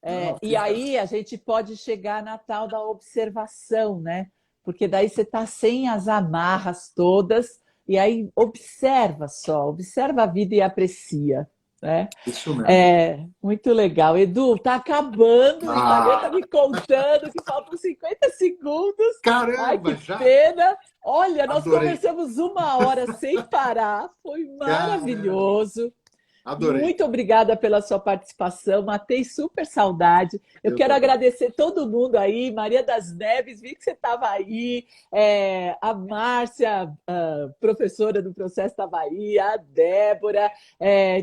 não, E fica. aí a gente pode chegar na tal da observação, né? Porque daí você está sem as amarras todas, e aí observa só, observa a vida e aprecia, né? Isso mesmo. É, muito legal. Edu, tá acabando, o Instagram tá Ah, me contando que faltam 50 segundos. Ai, que caramba, já pena. Olha, nós adorei. conversamos uma hora sem parar, foi Caramba, maravilhoso. adorei. Muito obrigada pela sua participação, matei super saudade. Eu Eu quero também. agradecer todo mundo aí, Maria das Neves, vi que você estava aí, a Márcia, a professora do Processo estava aí, a Débora,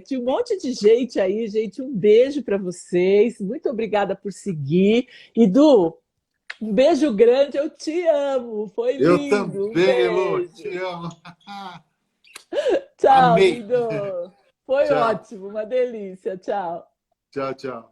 tinha um monte de gente aí, gente, um beijo para vocês, muito obrigada por seguir. E Du, Um beijo grande, eu te amo. Foi Eu lindo. Um também, Elô, te beijo. amo. Tchau, Amei. lindo. Foi Tchau, ótimo, uma delícia. Tchau. tchau, tchau.